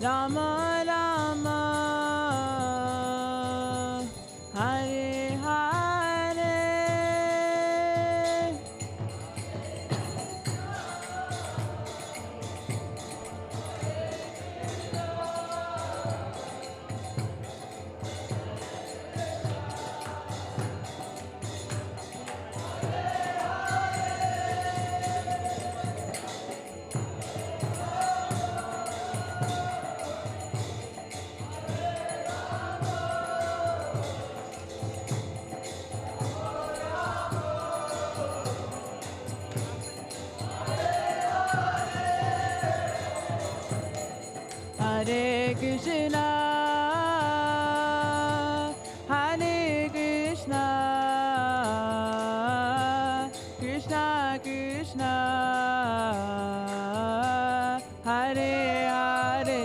Rama Rama Hare Hare Hare Krishna, Hare Krishna, Krishna Krishna, Hare Hare,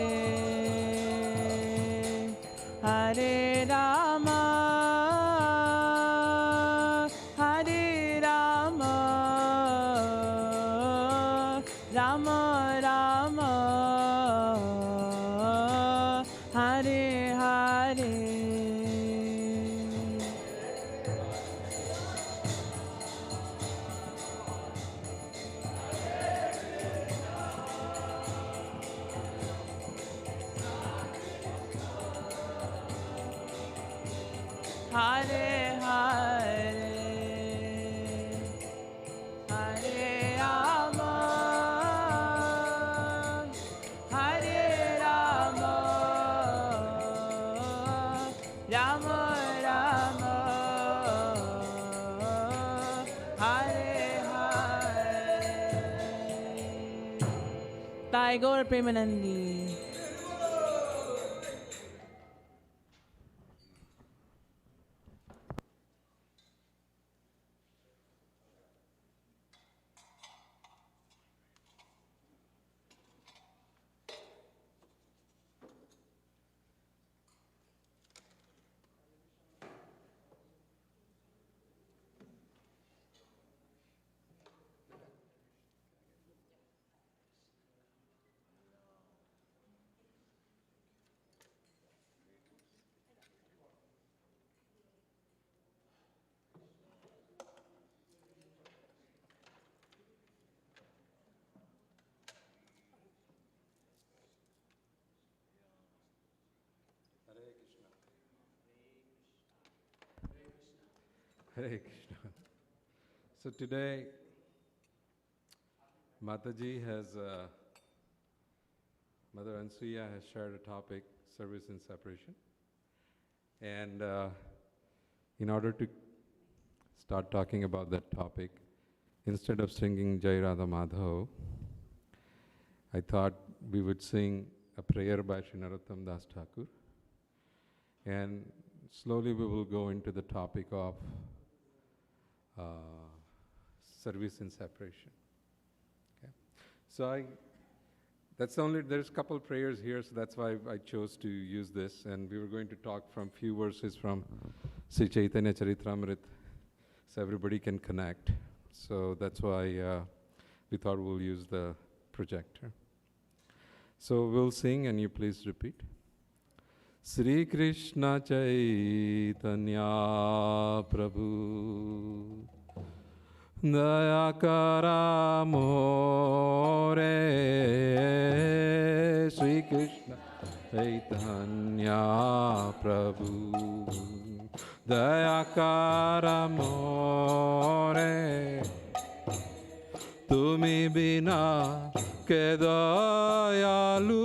Hare Rama, Hare Rama, Rama Rama Hare Hare Hare Hare Hare Rama Hare Rama Rama Rama Hare Hare Tayo Gaur Premanandi. Hare Krishna. So today, Mataji has, Mother Ansuya has shared a topic, service and separation. And in order to start talking about that topic, instead of singing Jai Radha Madhav, I thought we would sing a prayer by Sri Narottam Das Thakur. And slowly we will go into the topic of service and separation. Okay. So there's a couple prayers here, so that's why I chose to use this. And we were going to talk from few verses from Sri Chaitanya Charitamrita, so everybody can connect. So that's why we thought we'll use the projector. So we'll sing and you please repeat. Sri Krishna Chaitanya Prabhu Daya Kara More Sri Krishna Chaitanya Prabhu Daya Kara More Tumi bina ke dayalu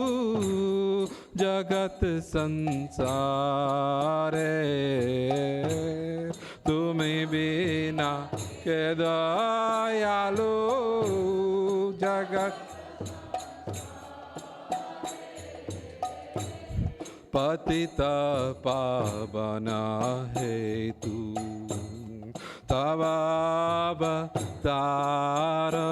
Jagat sansare Tumi bina ke dayalu Jagat Patita pavana hetu Tava Tara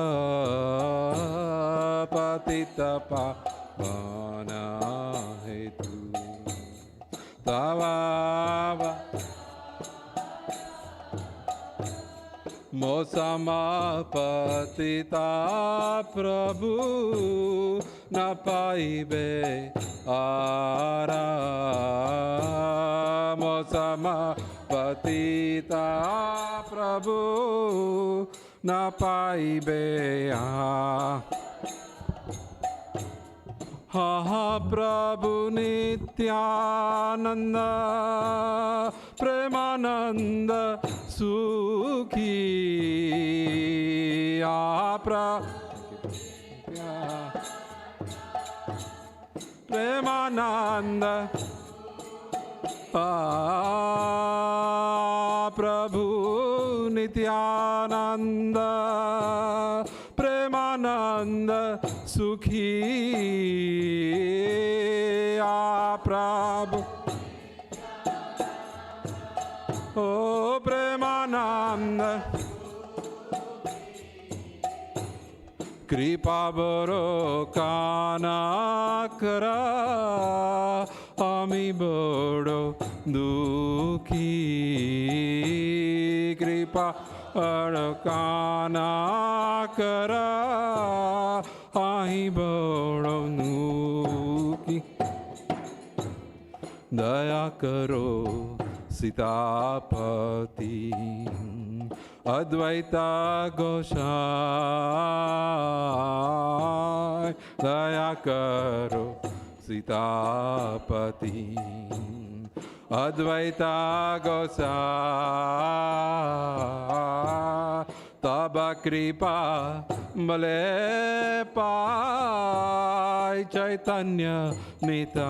Patita Pavana Hetu Tava मोसमापतिता प्रभु न पाइबे आरा मोसमापतिता प्रभु न पाइबे हा प्रभु नित्यानंद प्रेमानंद सुखी प्रेमानंद प्रभु नित्यानंद प्रेमानंद सुखी प्रभु ओ प्रेमानंद कृपा बरो काना करा आमी बड़ो दुखी कृपा बरो काना करा आही बड़ो दुखी दया करो सीतापति अद्वैता गोसाई दया करो सीतापति अद्वैता गोसाई तब कृपा बले पाय चैतन्य निताय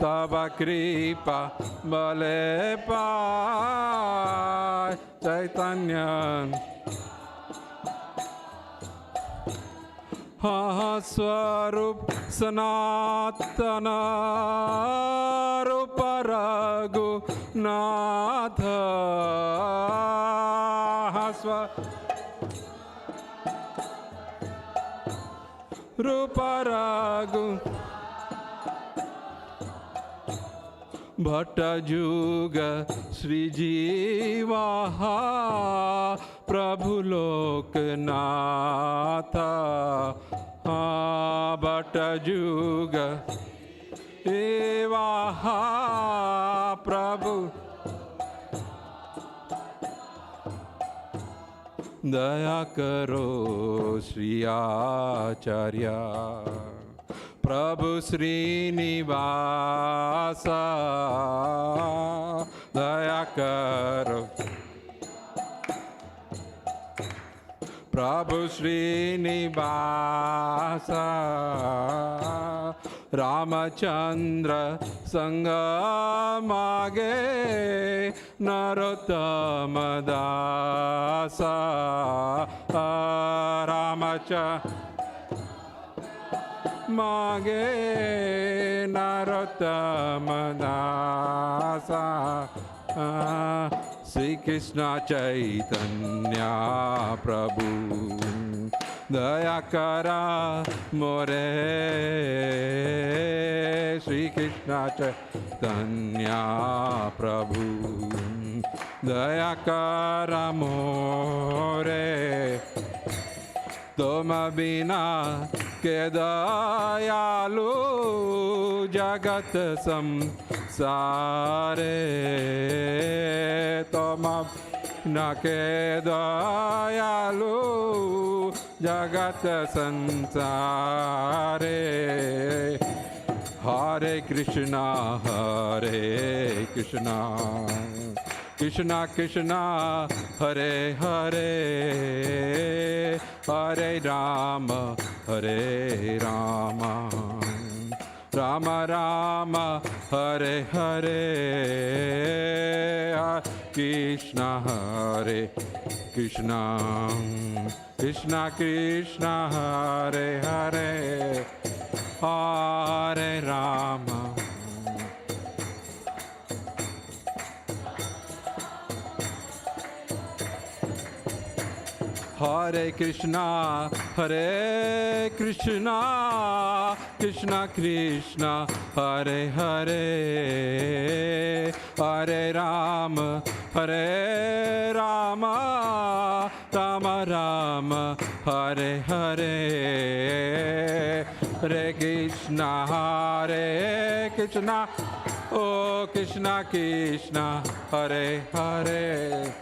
तब कृपा बले पाय चैतन्य स्वरूप सनातन रूप रघुनाथ रूप रघु भट्ट जुग श्री जीवा प्रभु लोकनाथ भट्ट जुग एवा प्रभु दया करो श्री आचार्य प्रभु श्रीनिवास दया करो प्रभु श्रीनिवास रामचंद्र संग मागे नरोत्तम दास रामचंद्र मागे नरोत्तम दास श्री कृष्ण चैतन्य प्रभु दया करा मोरे श्री कृष्ण चैतन्य प्रभु दया करा मोरे तुम बिना के दयालु जगत संसारे तुम बिना के दयालु जगत संसारे हरे कृष्णा कृष्णा कृष्णा हरे हरे हरे राम राम राम हरे हरे कृष्णा हरे Krishna Krishna Krishna Hare Hare Hare Ram Hare Krishna, Hare Krishna, Krishna Krishna, Hare Hare, Hare Rama, Hare Rama, Rama Rama, Hare Hare, Hare Krishna, Hare Krishna, Oh Krishna Krishna, Hare Hare.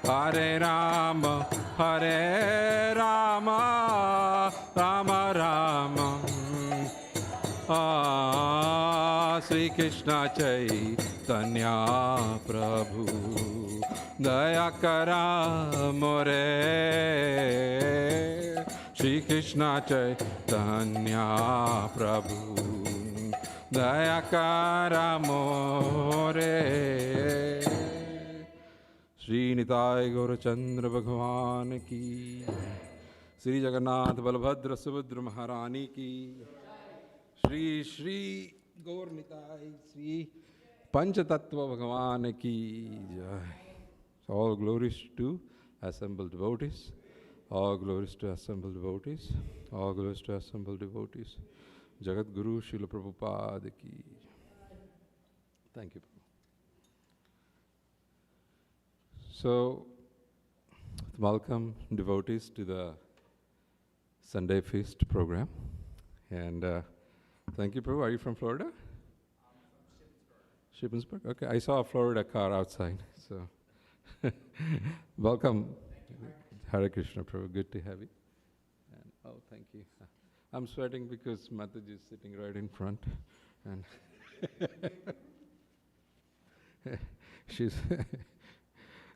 Hare Rama, Hare Rama, Rama Rama. Sri Krishna Chaitanya Prabhu, Daya Kara More. Sri Krishna Chaitanya Prabhu, Daya Kara More. Shri Nitai Gaurachandra Bhagavan ki, Shri Jagannath Balabhadra Subhadra Maharani ki, Shri Shri Gaur Nitai Shri Panchatattva Bhagavan ki jai. So all glories to assembled devotees, all glories to assembled devotees, all glories to assembled devotees. Jagat Guru Srila Prabhupada ki. Thank you. So, welcome devotees to the Sunday Feast program. And thank you, Prabhu. Are you from Florida? I'm from Shippensburg. Okay, I saw a Florida car outside. So, welcome. Hare Krishna, Prabhu. Good to have you. And, oh, thank you. I'm sweating because Mataji is sitting right in front. And she's...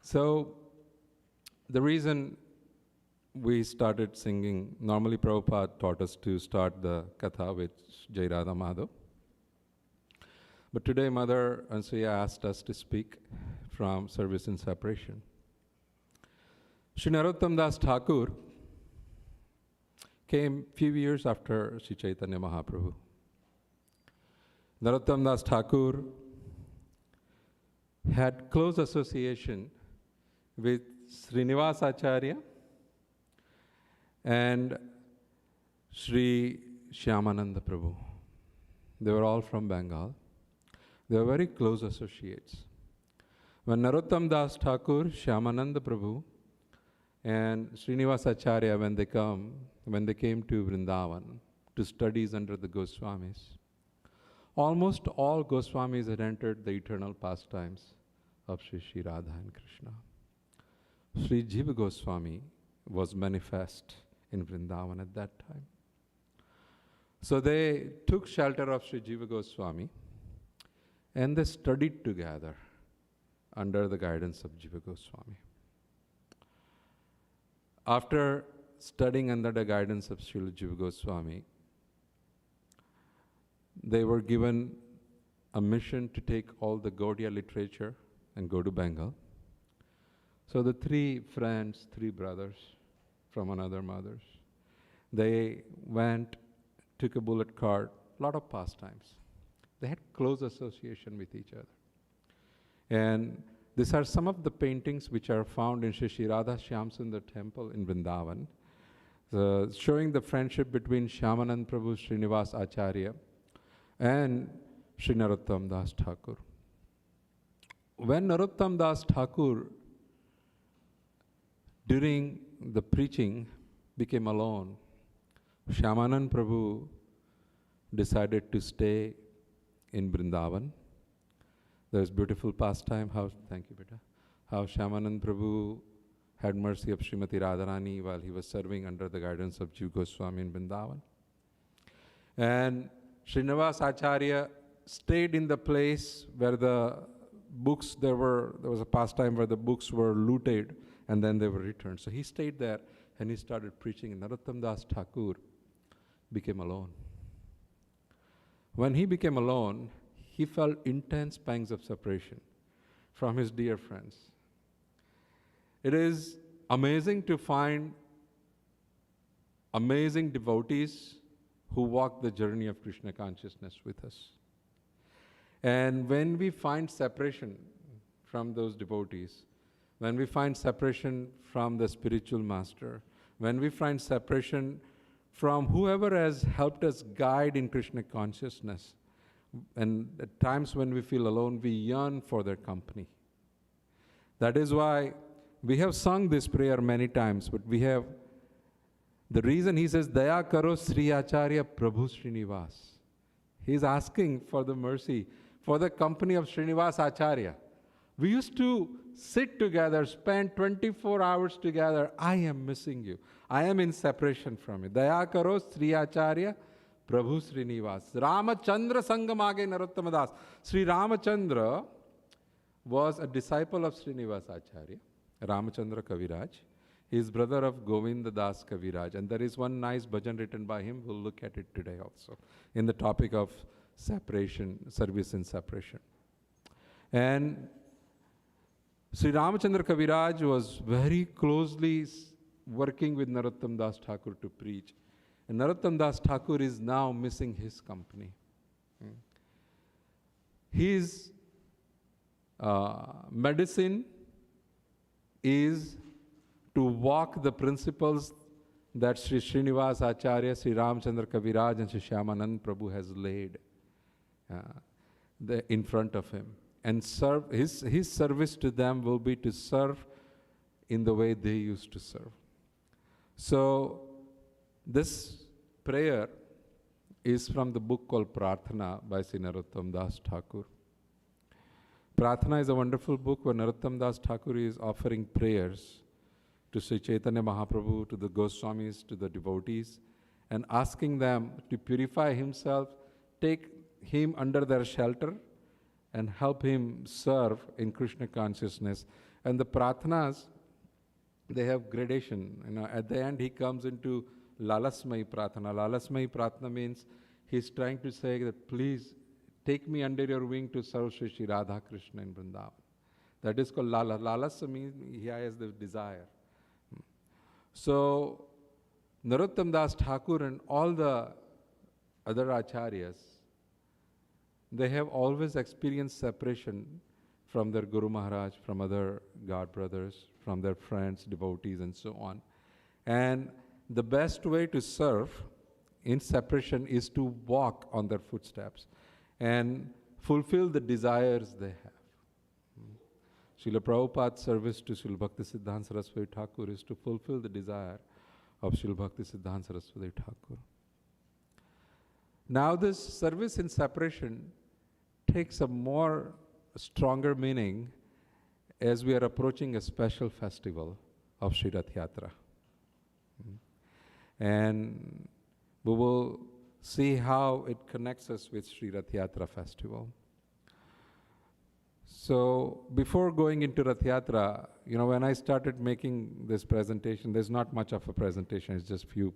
So, the reason we started singing, normally Prabhupada taught us to start the katha with Jai Radha Madhav. But today Mother Ansuya asked us to speak from Service in Separation. Shri Narottam Das Thakur came few years after Shri Chaitanya Mahaprabhu. Narottam Das Thakur had close association with Srinivas Acharya and Sri Shyamananda Prabhu. They were all from Bengal. They were very close associates. When Narottam Das Thakur, Shyamananda Prabhu, and Srinivas Acharya, when they came to Vrindavan to studies under the Goswamis, almost all Goswamis had entered the eternal pastimes of Sri Sri Radha and Krishna. Sri Jiva Goswami was manifest in Vrindavan at that time. So they took shelter of Sri Jiva Goswami and they studied together under the guidance of Jiva Goswami. After studying under the guidance of Srila Jiva Goswami, they were given a mission to take all the Gaudiya literature and go to Bengal. So the three friends, three brothers from another mothers, they went, took a bullet cart, a lot of pastimes. They had close association with each other. And these are some of the paintings which are found in Shri Shri Radha Shyamsundar temple in Vrindavan, showing the friendship between Shyamanand Prabhu, Srinivas Acharya, and Sri Narottam Das Thakur. When Narottam Das Thakur, during the preaching, became alone, Shyamanand Prabhu decided to stay in Vrindavan. There's beautiful pastime, thank you, beta, how Shyamanand Prabhu had mercy of Srimati Radharani while he was serving under the guidance of Jiva Goswami in Vrindavan. And Srinivas Acharya stayed in the place where the books, there was a pastime where the books were looted and then they were returned. So he stayed there and he started preaching. And Narottam Das Thakur became alone. When he became alone, he felt intense pangs of separation from his dear friends. It is amazing to find amazing devotees who walk the journey of Krishna consciousness with us. And when we find separation from those devotees, when we find separation from the spiritual master, when we find separation from whoever has helped us guide in Krishna consciousness, and at times when we feel alone, we yearn for their company. That is why we have sung this prayer many times, but we have, the reason he says, Daya karo Sri Acharya Prabhu Srinivas. He is asking for the mercy, for the company of Srinivas Acharya. We used to sit together, spend 24 hours together. I am missing you. I am in separation from you. Daya karo Sri Acharya Prabhu Srinivas. Ramachandra Sangamage Narottama Das. Sri Ramachandra was a disciple of Srinivas Acharya, Ramachandra Kaviraj. He is brother of Govinda Das Kaviraj. And there is one nice bhajan written by him. We'll look at it today also, in the topic of separation, service in separation. And Sri Ramachandra Kaviraj was very closely working with Narottam Das Thakur to preach. And Narottam Das Thakur is now missing his company. His medicine is to walk the principles that Sri Srinivas Acharya, Sri Ramachandra Kaviraj and Sri Shyamanand Prabhu has laid in front of him. And serve his service to them will be to serve in the way they used to serve. So this prayer is from the book called Prarthana by Sri Narottam Das Thakur. Prarthana is a wonderful book where Narottam Das Thakur is offering prayers to Sri Chaitanya Mahaprabhu, to the Goswamis, to the devotees, and asking them to purify himself, take him under their shelter, and help him serve in Krishna consciousness. And the Prarthanas, they have gradation. At the end, he comes into Lalasmayi Prarthana. Lalasmayi Prarthana means he's trying to say that, please take me under your wing to serve Sri Sri Radha Krishna in Vrindavan. That is called Lala. Lalasa means he has the desire. So, Narottam Das Thakur and all the other acharyas, they have always experienced separation from their Guru Maharaj, from other God brothers, from their friends, devotees, and so on. And the best way to serve in separation is to walk on their footsteps and fulfill the desires they have. Srila Prabhupada's service to Srila Bhakti Siddhanta Saraswati Thakur is to fulfill the desire of Srila Bhakti Siddhanta Saraswati Thakur. Now this service in separation takes a more stronger meaning as we are approaching a special festival of Shri Rath Yatra. And we will see how it connects us with Shri Rath Yatra festival. So before going into Rath Yatra, when I started making this presentation, there's not much of a presentation, it's just few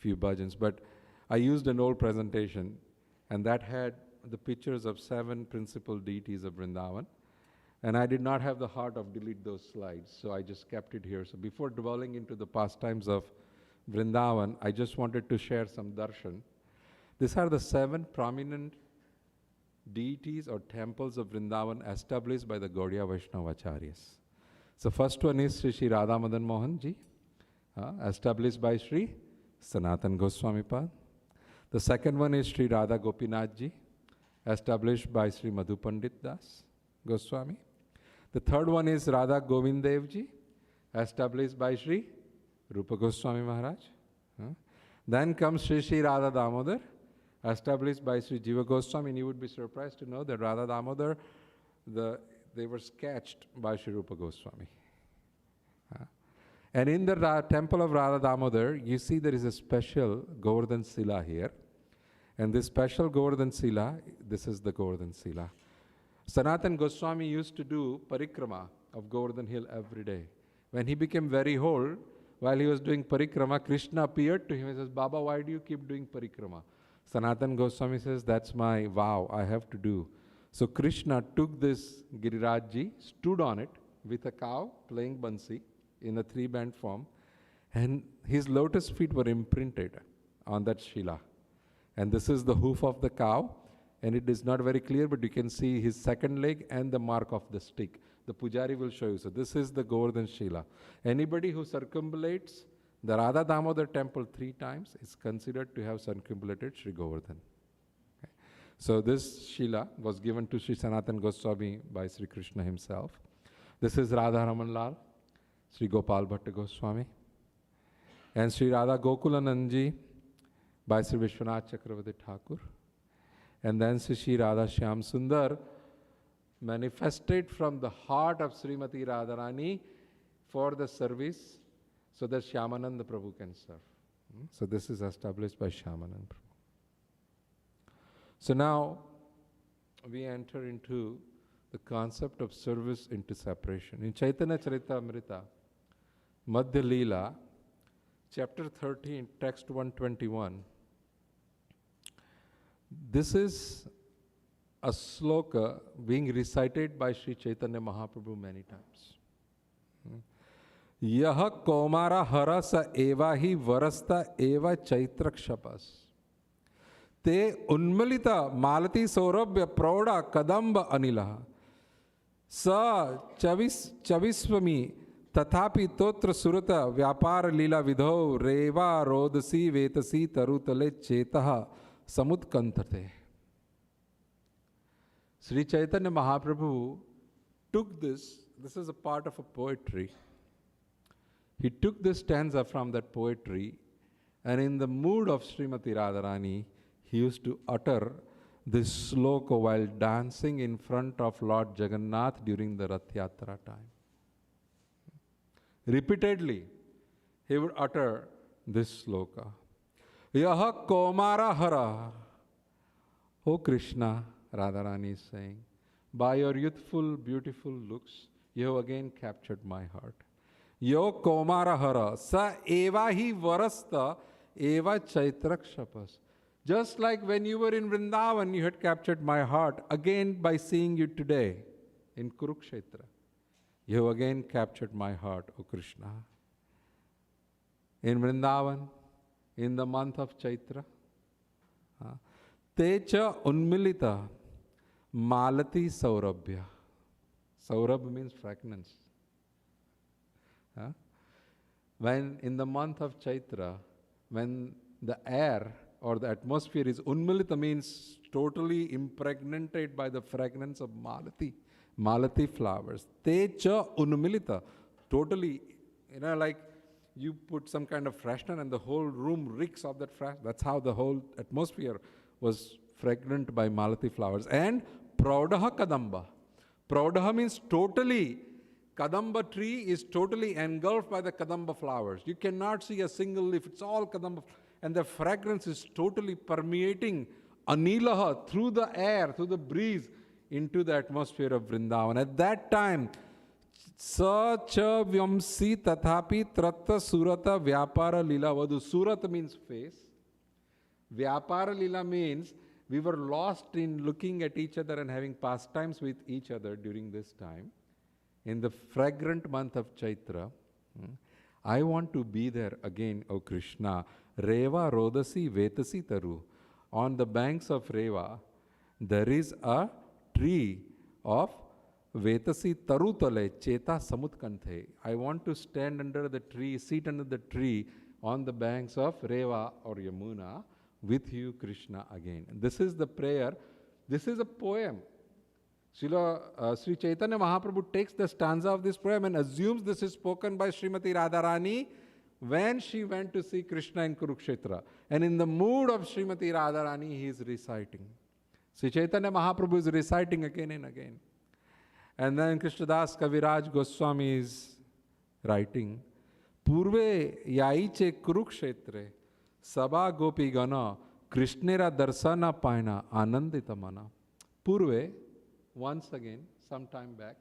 bhajans, but I used an old presentation, and that had the pictures of 7 principal deities of Vrindavan. And I did not have the heart of delete those slides, so I just kept it here. So before dwelling into the pastimes of Vrindavan, I just wanted to share some darshan. These are the 7 prominent deities or temples of Vrindavan established by the Gaudiya Vaishnava Acharyas. So first one is Sri Sri Radha Madan Mohan Ji, established by Sri Sanatan Goswami Pad. The second one is Sri Radha Gopinath Ji, established by Sri Madhu Pandit Das Goswami. The third one is Radha Govind Dev Ji, established by Sri Rupa Goswami Maharaj. Then comes Sri Sri Radha Damodar, established by Sri Jiva Goswami. And you would be surprised to know that Radha Damodar, they were sketched by Sri Rupa Goswami. And in the temple of Radha Damodar, you see there is a special Govardhan Sila here. And this special Govardhan Sila, this is the Govardhan Sila. Sanatan Goswami used to do parikrama of Govardhan Hill every day. When he became very old, while he was doing parikrama, Krishna appeared to him and says, Baba, why do you keep doing parikrama? Sanatan Goswami says, that's my vow, I have to do. So Krishna took this Girirajji, stood on it with a cow playing bansi in a 3-band form, and his lotus feet were imprinted on that Shila. And this is the hoof of the cow, and it is not very clear, but you can see his second leg and the mark of the stick. The pujari will show you. So this is the Govardhan Shila. Anybody who circumambulates the Radha Damodar temple 3 times is considered to have circumambulated Sri Govardhan. Okay. So this Shila was given to Sri Sanatan Goswami by Sri Krishna himself. This is Radha Raman Lal, Sri Gopal Bhatta Goswami. And Sri Radha Gokulanandji by Sri Vishwanath Chakravarti Thakur. And then Sri Radha Shyam Sundar manifested from the heart of Srimati Radharani for the service so that Shyamananda Prabhu can serve. So this is established by Shyamananda Prabhu. So now we enter into the concept of service into separation. In Chaitanya Charitamrita, Madhya Leela, chapter 13, text 121, this is a sloka being recited by Sri Chaitanya Mahaprabhu many times. Yaha komara harasa eva hi varasta eva chaitrakshapas. Te unmalita malati saurabhya prauda kadamba anilaha. Sa chavisvami tathapi totra surata vyapara lila vidho reva rodasi vetasi tarutale chetaha samutkantate. Sri Chaitanya Mahaprabhu took this is a part of a poetry. He took this stanza from that poetry, and in the mood of Srimati Radharani, he used to utter this sloka while dancing in front of Lord Jagannath during the Rath Yatra time. Repeatedly, he would utter this sloka. Yaha komara hara. O Krishna, Radharani is saying, by your youthful, beautiful looks, you have again captured my heart. Yo komara hara, sa eva hi varasta, eva chaitrakshapas. Just like when you were in Vrindavan, you had captured my heart, again by seeing you today in Kurukshetra. You have again captured my heart, O Krishna. In Vrindavan, in the month of Chaitra, Techa unmilita malati saurabhya. Saurabh means fragrance. When in the month of Chaitra, when the air or the atmosphere is unmilita, means totally impregnated by the fragrance of malati flowers. Techa unmilita, totally, like you put some kind of freshener and the whole room reeks of that fragrance. That's how the whole atmosphere was fragrant by malati flowers. And praudaha kadamba. Praudaha means totally. Kadamba tree is totally engulfed by the kadamba flowers. You cannot see a single leaf. It's all kadamba. And the fragrance is totally permeating anilaha through the air, through the breeze, into the atmosphere of Vrindavan. At that time, sa cha vyamsi tathapi tratta surata vyapara lila vadu. Surata means face. Vyapara lila means we were lost in looking at each other and having pastimes with each other during this time. In the fragrant month of Chaitra, I want to be there again, O Krishna. Reva rodasi vetasi taru. On the banks of Reva, there is a tree of vetasi tarutale cheta samutkanthe. I want to stand under the tree, sit under the tree on the banks of Reva or Yamuna with you, Krishna, again. And this is the prayer. This is a poem. Sri Chaitanya Mahaprabhu takes the stanza of this poem and assumes this is spoken by Srimati Radharani when she went to see Krishna in Kurukshetra. And in the mood of Srimati Radharani, he is reciting. Sri Chaitanya Mahaprabhu is reciting again and again. And then Krishnadas Kaviraj Goswami is writing, Purve yaiche Kurukshetre Sabha Gopi Gana Krishnera Darsana Paina Anandita Mana. Purve, once again, some time back,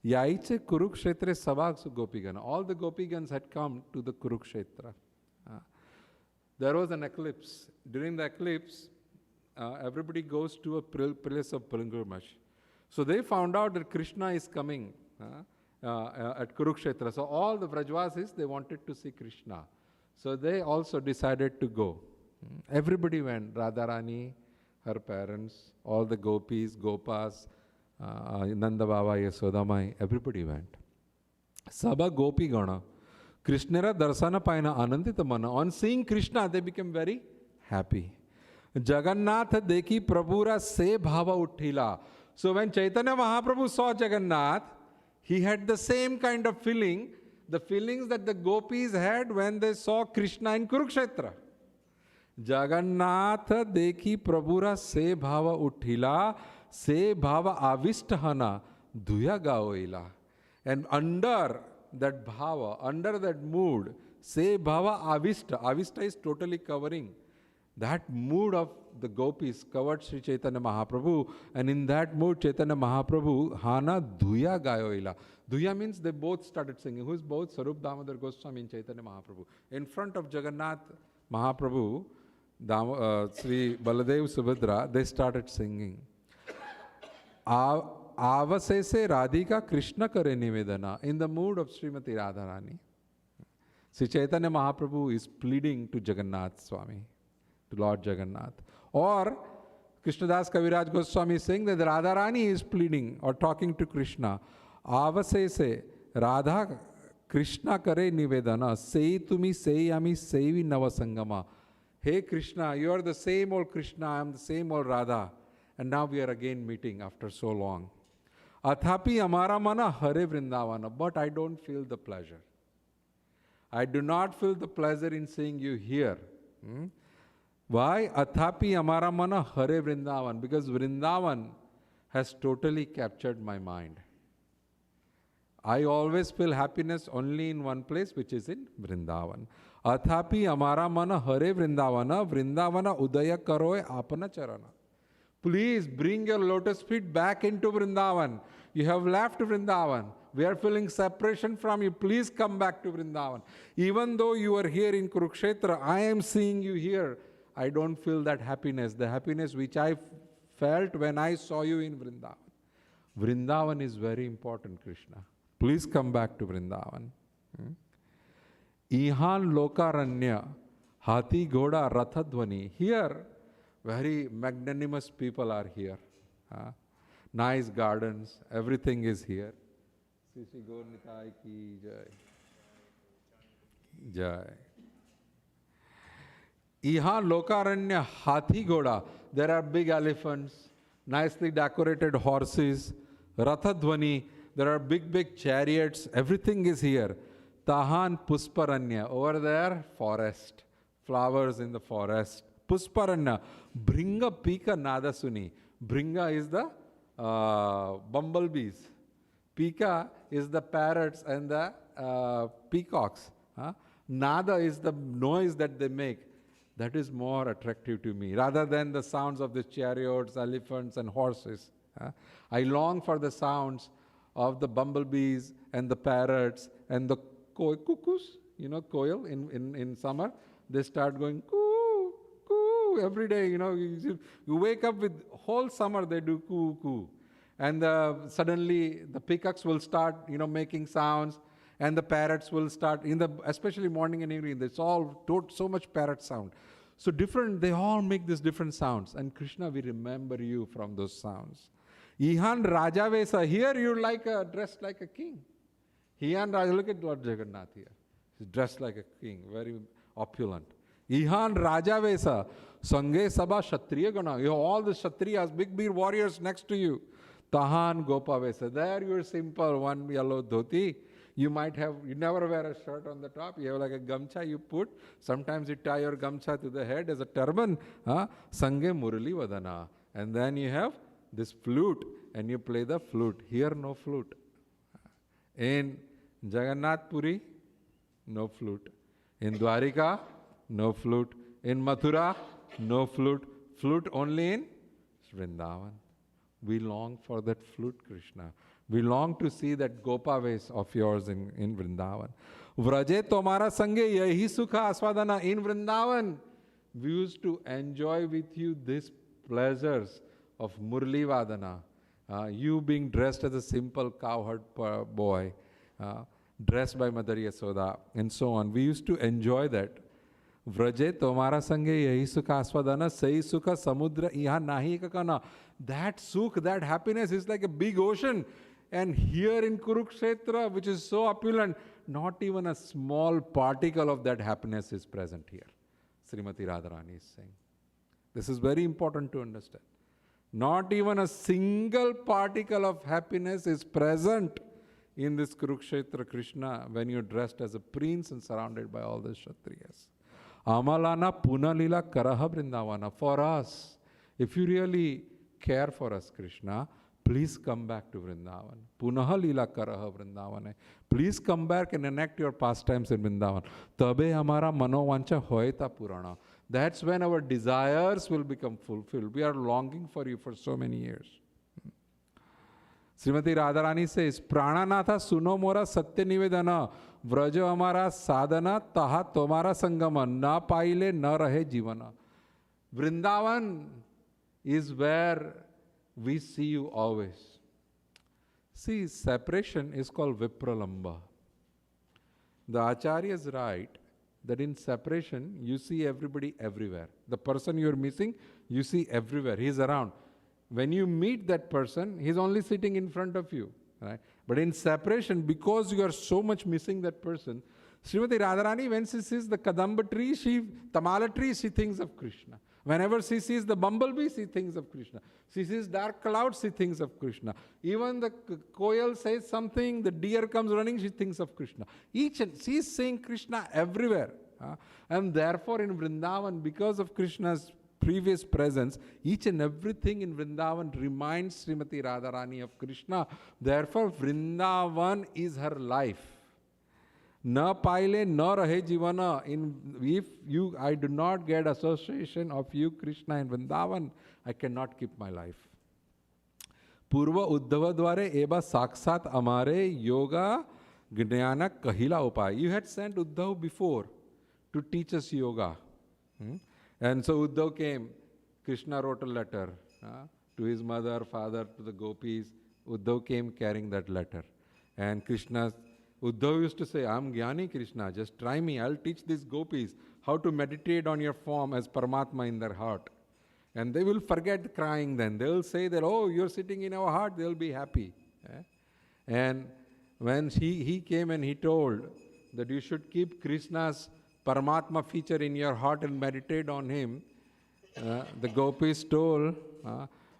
Yaiche Kurukshetra Sabha Gopigana. All the Gopigans had come to the Kurukshetra. There was an eclipse. During the eclipse, everybody goes to a place of pilgrimage. So they found out that Krishna is coming at Kurukshetra. So all the Vrajvasis, they wanted to see Krishna. So they also decided to go. Everybody went. Radharani, her parents, all the gopis, gopas, Nanda Baba, Yasoda Mai, everybody went. Saba Gopi Gana, Krishnera Darsana Paina Anandita Mana. On seeing Krishna, they became very happy. Jagannath Deki Prabhura Se Bhava Uttila. So when Chaitanya Mahaprabhu saw Jagannath, he had the same kind of feeling, the feelings that the gopis had when they saw Krishna in Kurukshetra. Jagannath Deki Prabhura Se Bhava Uttila, Se Bhava Avisthana, Duya Gaoila. And under that bhava, under that mood, Se Bhava Avista. Avista is totally covering. That mood of the gopis covered Sri Chaitanya Mahaprabhu, and in that mood Chaitanya Mahaprabhu Hana Duya Gayoila. Duya means they both started singing. Who is both? Sarup Damodar Goswami and Chaitanya Mahaprabhu. In front of Jagannath Mahaprabhu, Sri Baladev Subhadra, they started singing. Avase se Radhika Krishna kare nivedana. In the mood of Srimati Radharani, Sri Chaitanya Mahaprabhu is pleading to Jagannath Swami, to Lord Jagannath. Or Krishnadas Kaviraj Goswami is saying that Radharani is pleading or talking to Krishna. Avase se Radha Krishna kare nivedana. Sei tumi seyami seivi navasangama. Hey Krishna, you are the same old Krishna, I am the same old Radha. And now we are again meeting after so long. Athapi amara mana hare vrindavana. But I don't feel the pleasure. I do not feel the pleasure in seeing you here. Why? Athapi amara mana hare vrindavan. Because Vrindavan has totally captured my mind. I always feel happiness only in one place, which is in Vrindavan. Athapi amara mana hare vrindavana, vrindavana udaya karoe apana charana. Please bring your lotus feet back into Vrindavan. You have left Vrindavan. We are feeling separation from you. Please come back to Vrindavan. Even though you are here in Kurukshetra, I am seeing you here. I don't feel that happiness, the happiness which I felt when I saw you in Vrindavan. Vrindavan is very important, Krishna. Please come back to Vrindavan. Ihan Lokaranya, Hati Ghoda Rathadvani. Here, very magnanimous people are here. Nice gardens, everything is here. Sisi Gaur Nitai ki jai. Jai. Iha Lokaranya Hathi Ghoda. There are big elephants, nicely decorated horses, Rathadvani. There are big chariots. Everything is here. Tahan Pusparanya. Over there, forest. Flowers in the forest. Pusparanya. Bringa Pika Nadasuni. Bringa is the bumblebees. Pika is the parrots and the peacocks. Nada is the noise that they make. That is more attractive to me, rather than the sounds of the chariots, elephants, and horses. I long for the sounds of the bumblebees and the parrots and the cuckoos. You know, koil in summer, they start going coo, coo every day. You know, you wake up with whole summer they do coo, coo. And suddenly the peacocks will start, making sounds, and the parrots will start, especially morning and evening, there's all so much parrot sound. So they all make these different sounds. And Krishna, we remember you from those sounds. Ihan Rajavesa, here you're dressed like a king. Ihan Raja, look at Lord Jagannath here. He's dressed like a king, very opulent. Ihan Rajavesa, Sange Sabha Kshatriya Gana. You have all the Kshatriyas, big warriors next to you. Tahan Gopavesa. There you're simple, one yellow dhoti. You never wear a shirt on the top. You have like a gamcha you put. Sometimes you tie your gamcha to the head as a turban. Sange Murali Vadana. And then you have this flute and you play the flute. Here no flute. In Jagannath Puri, no flute. In Dwarika, no flute. In Mathura, no flute. Flute only in Vrindavan. We long for that flute, Krishna. We long to see that Gopa vase of yours in Vrindavan. Vraje tomara sange yahi sukha aswadana. In Vrindavan, we used to enjoy with you these pleasures of Murli Vadana. You being dressed as a simple cowherd boy, dressed by Mother Yasoda, and so on. We used to enjoy that. व्रजे तुम्हारा संगे यही सुख आस्वादन सही सुख समुद्र यहाँ नाही ककन. That sukh, that happiness is like a big ocean. And here in Kurukshetra, which is so opulent, not even a small particle of that happiness is present here. Srimati Radharani is saying. This is very important to understand. Not even a single particle of happiness is present in this Kurukshetra Krishna when you're dressed as a prince and surrounded by all the Kshatriyas. Amalana Punalila Karaha Vrindavana. For us, if you really care for us, Krishna, please come back to Vrindavan. Punaha Lila Karaha Vrindavana. Please come back and enact your pastimes in Vrindavan. Tabe hamara manovancha hoeta purana. That's when our desires will become fulfilled. We are longing for you for so many years. Srimati Radharani says, Prananatha suno mora satya nivedana. Vraja amara sadhana taha tomara sangama. Na paile na rahe jivana. Vrindavan is where we see you always. See, separation is called Vipralamba. The Acharyas write that in separation, you see everybody everywhere. The person you're missing, you see everywhere. He's around. When you meet that person, he's only sitting in front of you. Right? But in separation, because you are so much missing that person, Srimati Radharani, when she sees the Kadamba tree, Tamala tree, she thinks of Krishna. Whenever she sees the bumblebee, she thinks of Krishna. She sees dark clouds, she thinks of Krishna. Even the koyal says something, the deer comes running, she thinks of Krishna. She is seeing Krishna everywhere. And therefore in Vrindavan, because of Krishna's previous presence, each and everything in Vrindavan reminds Srimati Radharani of Krishna. Therefore Vrindavan is her life. Na paile na rahe jivana. If I do not get association of you, Krishna, in Vrindavan, I cannot keep my life. Purva Uddhava dware eva saksat amare yoga gnana kahila upaya. You had sent Uddhav before to teach us yoga. And so Uddhav came. Krishna wrote a letter to his mother, father, to the gopis. Uddhav came carrying that letter. And Uddhav used to say, I'm Jnani Krishna, just try me, I'll teach these gopis how to meditate on your form as Paramatma in their heart. And they will forget crying then. They will say that, oh, you're sitting in our heart, they'll be happy. And when he came and he told that you should keep Krishna's Paramatma feature in your heart and meditate on him, the gopis told,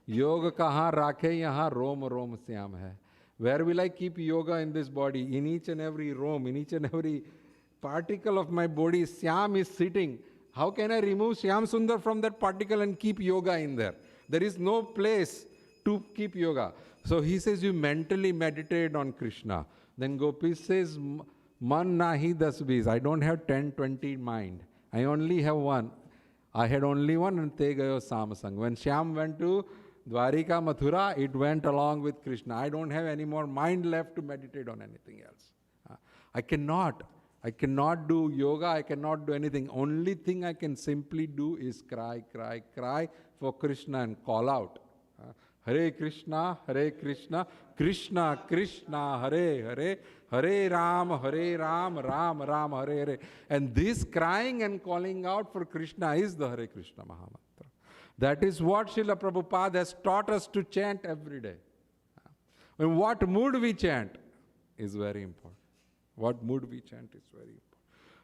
Yoga kaha rakhe yaha rom rom syam hai. Where will I keep yoga in this body? In each and every roam, in each and every particle of my body, Syam is sitting. How can I remove Syam Sundar from that particle and keep yoga in there? There is no place to keep yoga. So he says, you mentally meditate on Krishna. Then Gopi says, Man nahi das bees. I don't have 10, 20 in mind. I only have one. I had only one and te gayo samasang. When Syam went to Dwarika, Mathura, it went along with Krishna. I don't have any more mind left to meditate on anything else. I cannot do yoga, I cannot do anything. Only thing I can simply do is cry, cry, cry for Krishna and call out. Hare Krishna, Krishna Krishna, Hare Hare, Hare Ram, Ram Ram, Hare Hare. And this crying and calling out for Krishna is the Hare Krishna Mahamantra. That is what Srila Prabhupada has taught us to chant every day. In what mood we chant is very important. What mood we chant is very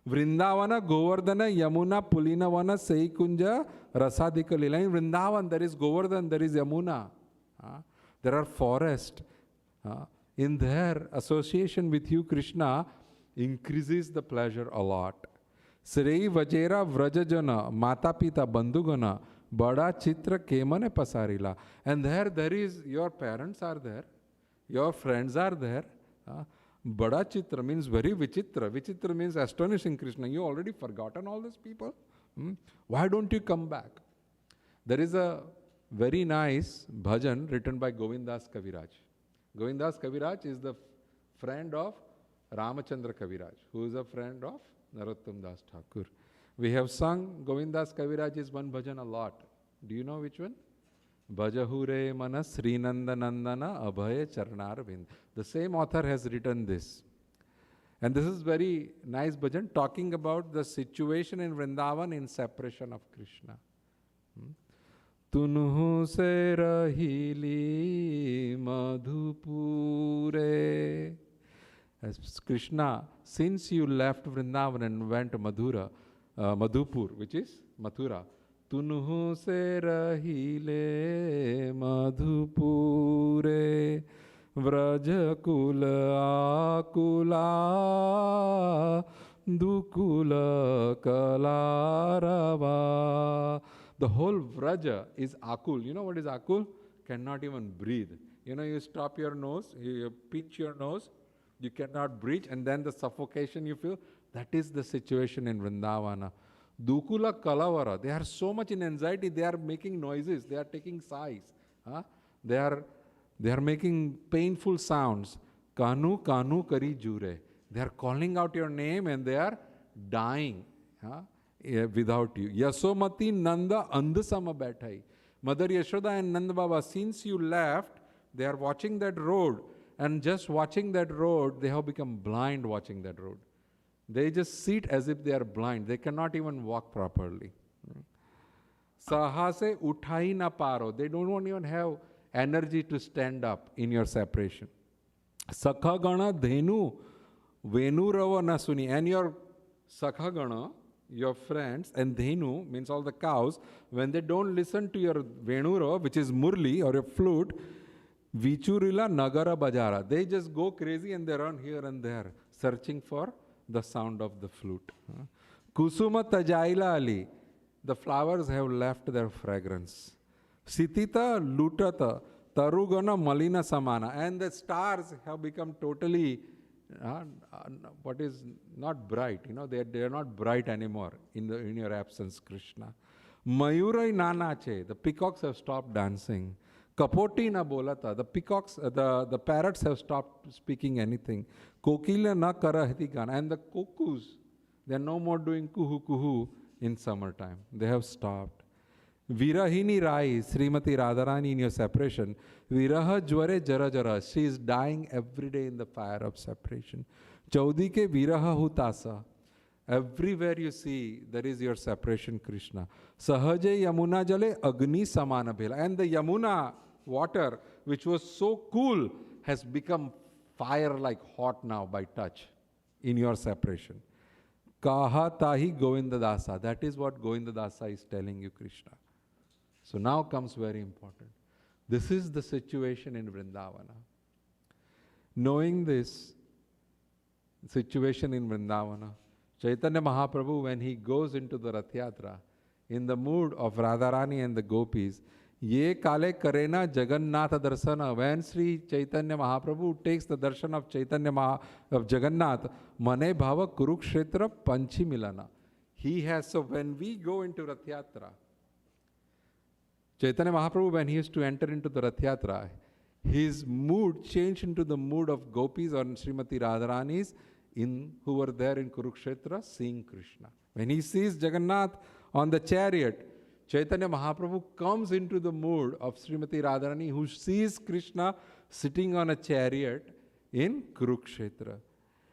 important. Vrindavana, Govardhana, Yamuna, Pulinavana, Seikunja, Rasadika Lila. In Vrindavan, there is Govardhan, there is Yamuna. There are forests. In their association with you, Krishna increases the pleasure a lot. Srei Vajera Vrajajana, Mata Pita Bandhugana, Bada Chitra Kemane Pasarila. And there is, your parents are there, your friends are there. Bada Chitra means very Vichitra. Vichitra means astonishing Krishna. You already forgotten all these people? Why don't you come back? There is a very nice bhajan written by Govindas Kaviraj. Govindas Kaviraj is the friend of Ramachandra Kaviraj, who is a friend of Narottam Das Thakur. We have sung Govindas Kaviraj's one bhajan a lot. Do you know which one? Bhajahure mana Srinanda Nandana Abhaya Charnar Vind. The same author has written this. And this is very nice bhajan talking about the situation in Vrindavan in separation of Krishna. Tunhu se rahili madhupure. As Krishna, since you left Vrindavan and went to Madhupur, which is Mathura, Tunhu se rahile madhupure, vrajakula akula, dukula kalarava. The whole Vraja is akul. You know what is akul? Cannot even breathe. You know, you stop your nose, you pinch your nose, you cannot breathe, and then the suffocation you feel. That is the situation in Vrindavana. Dukula kalavara. They are so much in anxiety, they are making noises, they are taking sighs. They are making painful sounds. Kanu kanu kari jure. They are calling out your name and they are dying without you. Yasomati Nanda andhasama baitai. Mother Yashoda and Nanda Baba, since you left, they are watching that road, and just watching that road, they have become blind watching that road. They just sit as if they are blind. They cannot even walk properly. Sahase uthai na paro. They don't even have energy to stand up in your separation. Sakha gana dhenu venu rava na suni. And your sakha gana, your friends, and dhenu means all the cows, when they don't listen to your venura, which is murli or your flute, vichurila nagara bajara, they just go crazy and they run here and there searching for the sound of the flute. Kusuma tajaila ali, the flowers have left their fragrance. Sitita lutata tarugana malina samana, and the stars have become totally what is not bright, you know, they are not bright anymore in your absence, Krishna. Mayurai nanache, the peacocks have stopped dancing. Kapoti na bolata, the peacocks, the parrots have stopped speaking anything. Kokila na karahati gana, and the cuckoos, they are no more doing kuhu kuhu in summertime. They have stopped. Virahini Rai, Srimati Radharani in your separation, Viraha Jware Jara Jara, she is dying every day in the fire of separation. Chaudike Viraha Hutasa, everywhere you see, there is your separation, Krishna. Sahaje Yamuna Jale Agni Samana Bhela, and the Yamuna water, which was so cool, has become fire like hot now by touch in your separation. Kaha Tahi Govindadasa, that is what Govindadasa is telling you, Krishna. So now comes very important. This is the situation in Vrindavana. Knowing this situation in Vrindavana, Chaitanya Mahaprabhu, when he goes into the Rath Yatra, in the mood of Radharani and the gopis, Ye kale karena Jagannatha darsana, when Sri Chaitanya Mahaprabhu takes the darshan of of Jagannath, mane bhava Kurukshetra panchi milana. He has, so when we go into Rath Yatra, Chaitanya Mahaprabhu, when he used to enter into the Rath Yatra, his mood changed into the mood of gopis or Srimati Radharani's who were there in Kurukshetra seeing Krishna. When he sees Jagannath on the chariot, Chaitanya Mahaprabhu comes into the mood of Srimati Radharani, who sees Krishna sitting on a chariot in Kurukshetra.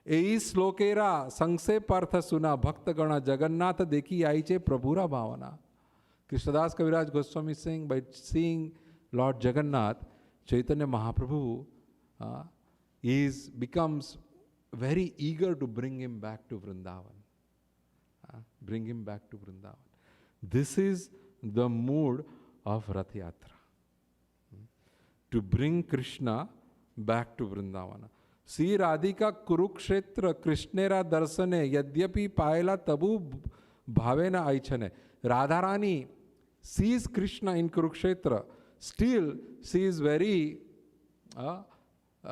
Ei slokera sangse partha suna bhakta gana Jagannath dekhi aiche prabhura bhavana. Krishnadas Kaviraj Goswami is saying, by seeing Lord Jagannath, Chaitanya Mahaprabhu becomes very eager to bring him back to Vrindavan. Bring him back to Vrindavan. This is the mood of Rath Yatra. To bring Krishna back to Vrindavana. See Radhika Kurukshetra Krishnera Darsane Yadyapi Paila Tabu Bhavena Aichane. Radharani sees Krishna in Kurukshetra. Still, she is very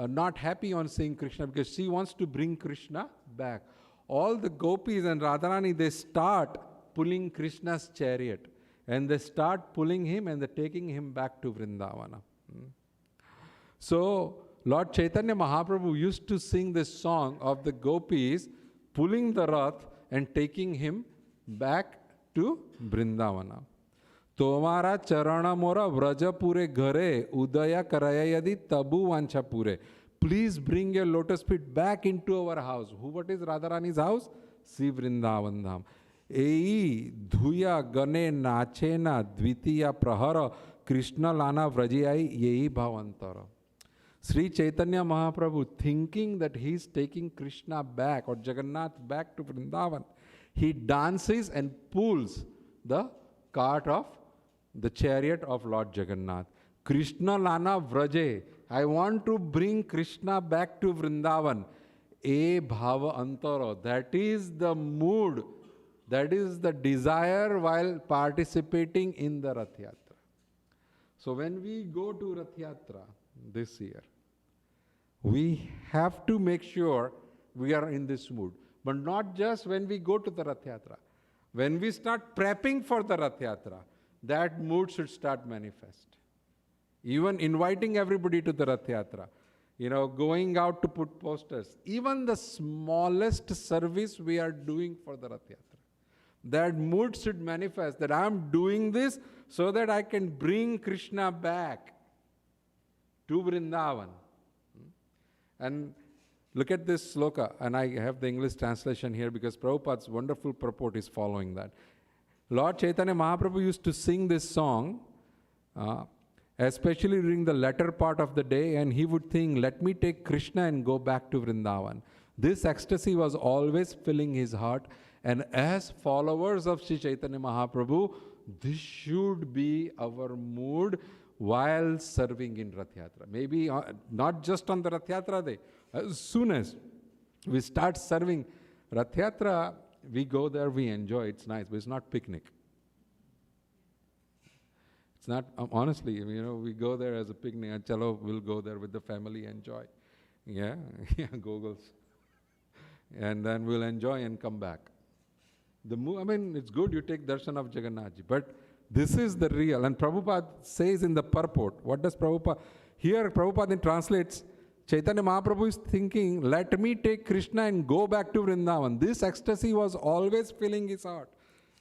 not happy on seeing Krishna because she wants to bring Krishna back. All the gopis and Radharani, they start pulling Krishna's chariot and they start pulling him and they're taking him back to Vrindavana. So, Lord Chaitanya Mahaprabhu used to sing this song of the gopis pulling the Rath and taking him back to Vrindavana. Tomara charana mora vraja pure ghare udaya karaya yadi tabu vancha pure. please bring your lotus feet back into our house. What is Radharani's house? Sri Vrindavan Dham. Ei dhuya gane nachena dvitiya prahara Krishna lana vrajiyai yei bhavantara. Sri Chaitanya Mahaprabhu, thinking that he is taking Krishna back or Jagannath back to Vrindavan, he dances and pulls the cart of the chariot of Lord Jagannath. Krishna lana vraje. I want to bring Krishna back to Vrindavan. E bhava antara. That is the mood. That is the desire while participating in the Rath Yatra. So when we go to Rath Yatra this year, we have to make sure we are in this mood. But not just when we go to the Rath Yatra. When we start prepping for the Rath Yatra, that mood should start manifest. Even inviting everybody to the Rath Yatra, going out to put posters, even the smallest service we are doing for the Rath Yatra, that mood should manifest that I am doing this so that I can bring Krishna back to Vrindavan. And look at this sloka, and I have the English translation here because Prabhupada's wonderful purport is following that. Lord Chaitanya Mahaprabhu used to sing this song, especially during the latter part of the day, and he would think, let me take Krishna and go back to Vrindavan. This ecstasy was always filling his heart, and as followers of Sri Chaitanya Mahaprabhu, this should be our mood while serving in Rath Yatra. Maybe not just on the Rath Yatra day. As soon as we start serving Rath Yatra, we go there, we enjoy, it's nice, but it's not picnic. It's not, honestly, we go there as a picnic, and chalo, we'll go there with the family, enjoy. Yeah, goggles. And then we'll enjoy and come back. It's good you take darshan of Jagannath Ji, but this is the real. And Prabhupada says in the purport, what does Prabhupada? Here Prabhupada translates, Chaitanya Mahaprabhu is thinking, let me take Krishna and go back to Vrindavan. This ecstasy was always filling his heart.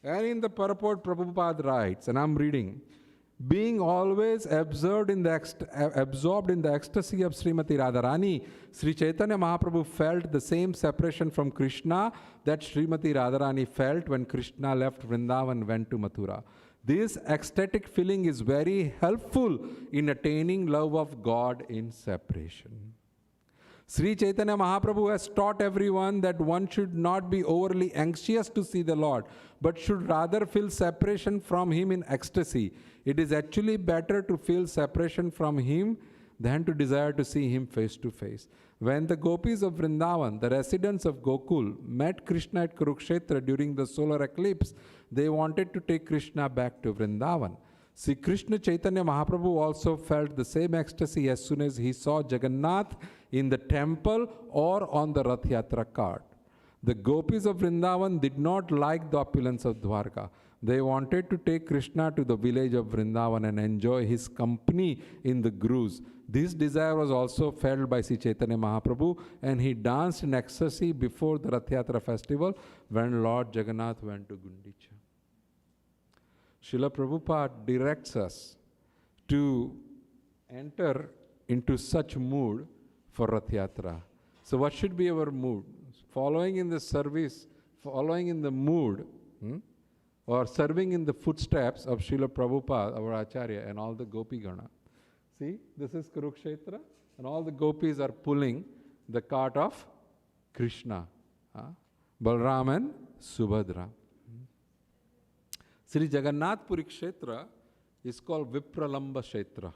And in the purport, Prabhupada writes, and I'm reading, being always absorbed in the ecstasy of Srimati Radharani, Sri Chaitanya Mahaprabhu felt the same separation from Krishna that Srimati Radharani felt when Krishna left Vrindavan and went to Mathura. This ecstatic feeling is very helpful in attaining love of God in separation. Sri Chaitanya Mahaprabhu has taught everyone that one should not be overly anxious to see the Lord, but should rather feel separation from Him in ecstasy. It is actually better to feel separation from Him than to desire to see Him face to face. When the gopis of Vrindavan, the residents of Gokul, met Krishna at Kurukshetra during the solar eclipse, they wanted to take Krishna back to Vrindavan. Sri Krishna Chaitanya Mahaprabhu also felt the same ecstasy as soon as he saw Jagannath in the temple or on the Rath Yatra cart. The gopis of Vrindavan did not like the opulence of Dwarka. They wanted to take Krishna to the village of Vrindavan and enjoy his company in the groves. This desire was also felt by Sri Chaitanya Mahaprabhu, and he danced in ecstasy before the Rath Yatra festival when Lord Jagannath went to Gundicha. Srila Prabhupada directs us to enter into such mood for Rath Yatra. So what should be our mood? Following in the service, following in the mood, or serving in the footsteps of Srila Prabhupada, our Acharya, and all the Gopi Gana. See, this is Kurukshetra, and all the gopis are pulling the cart of Krishna, Balram and Subhadra. Sri Jagannath Puri Kshetra is called Vipralamba Kshetra.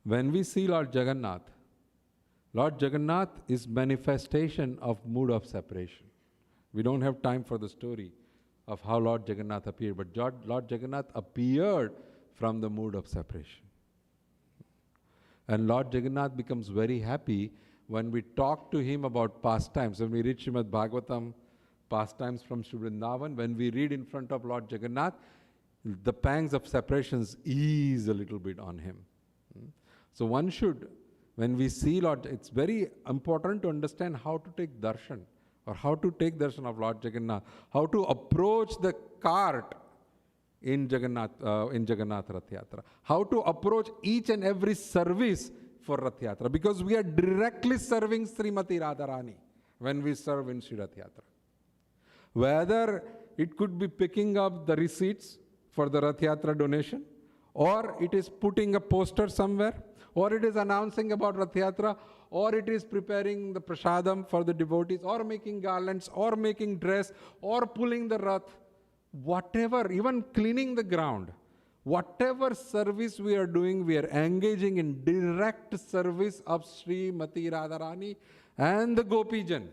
When we see Lord Jagannath is manifestation of mood of separation. We don't have time for the story of how Lord Jagannath appeared, but Lord Jagannath appeared from the mood of separation. And Lord Jagannath becomes very happy when we talk to him about pastimes. When we read Srimad Bhagavatam, pastimes from Sri Vrindavan, when we read in front of Lord Jagannath, the pangs of separations ease a little bit on him. So one should, when we see Lord, it's very important to understand how to take darshan, or how to take darshan of Lord Jagannath, how to approach the cart in Jagannath Rath Yatra, how to approach each and every service for Rath Yatra because we are directly serving Srimati Radharani when we serve in Sri Rath Yatra. Whether it could be picking up the receipts for the Rath Yatra donation, or it is putting a poster somewhere, or it is announcing about Rath Yatra, or it is preparing the prasadam for the devotees, or making garlands, or making dress, or pulling the Rath, whatever, even cleaning the ground. Whatever service we are doing, we are engaging in direct service of Srimati Radharani and the Gopijan.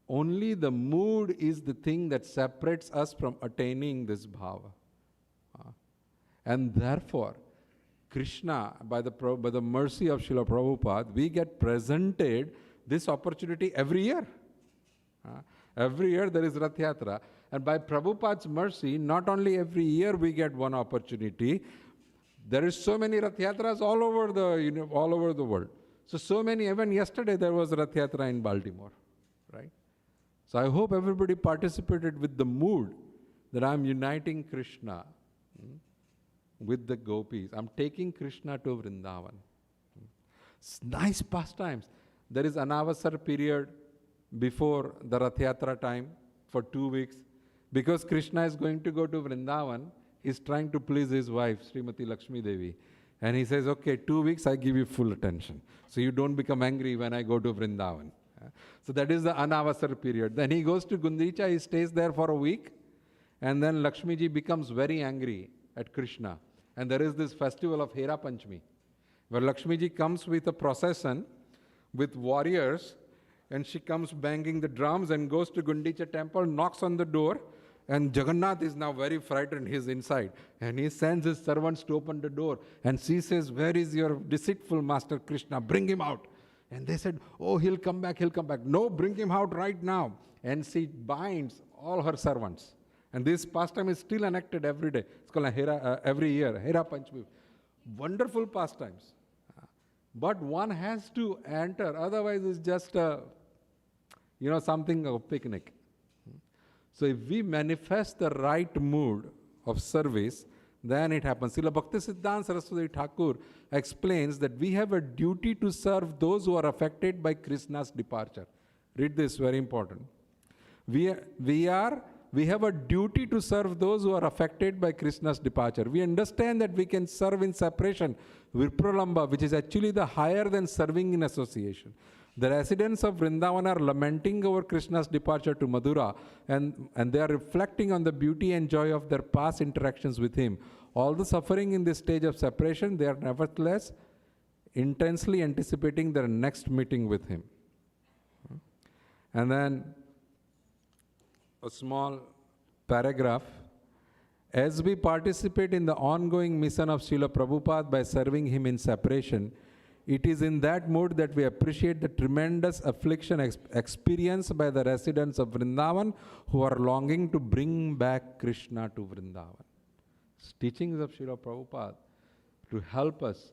Only the mood is the thing that separates us from attaining this bhava. And therefore, Krishna, by the mercy of Srila Prabhupada, we get presented this opportunity every year. Every year there is Rath Yatra. And by Prabhupada's mercy, not only every year we get one opportunity, there is so many Rath Yatras all over the world. So many, even yesterday there was Rath Yatra in Baltimore, right? So I hope everybody participated with the mood that I'm uniting Krishna with the gopis. I'm taking Krishna to Vrindavan. It's nice pastimes. There is Anavasar period before the Rath Yatra time for 2 weeks. Because Krishna is going to go to Vrindavan, he's trying to please his wife, Srimati Lakshmi Devi. And he says, okay, 2 weeks I give you full attention. So you don't become angry when I go to Vrindavan. So that is the Anavasar period. Then he goes to Gundicha, he stays there for a week. And then Lakshmi ji becomes very angry at Krishna. And there is this festival of Hera Panchami, where Lakshmi ji comes with a procession with warriors, and she comes banging the drums and goes to Gundicha temple, knocks on the door, and Jagannath is now very frightened, he's inside. And he sends his servants to open the door. And she says, where is your deceitful master Krishna? Bring him out. And they said, oh, he'll come back, he'll come back. No, bring him out right now. And she binds all her servants. And this pastime is still enacted every day. It's called every year, Hera Panchami. Wonderful pastimes. But one has to enter, otherwise it's just something of a picnic. So if we manifest the right mood of service, then it happens. Srila Bhaktisiddhanta Saraswati Thakur explains that we have a duty to serve those who are affected by Krishna's departure. Read this, very important. We have a duty to serve those who are affected by Krishna's departure. We understand that we can serve in separation, Vipralamba, which is actually the higher than serving in association. The residents of Vrindavan are lamenting over Krishna's departure to Madhura, and they are reflecting on the beauty and joy of their past interactions with him. All the suffering in this stage of separation, they are nevertheless intensely anticipating their next meeting with him. And then a small paragraph. As we participate in the ongoing mission of Srila Prabhupada by serving him in separation, it is in that mood that we appreciate the tremendous affliction experienced by the residents of Vrindavan who are longing to bring back Krishna to Vrindavan. It's teachings of Srila Prabhupada to help us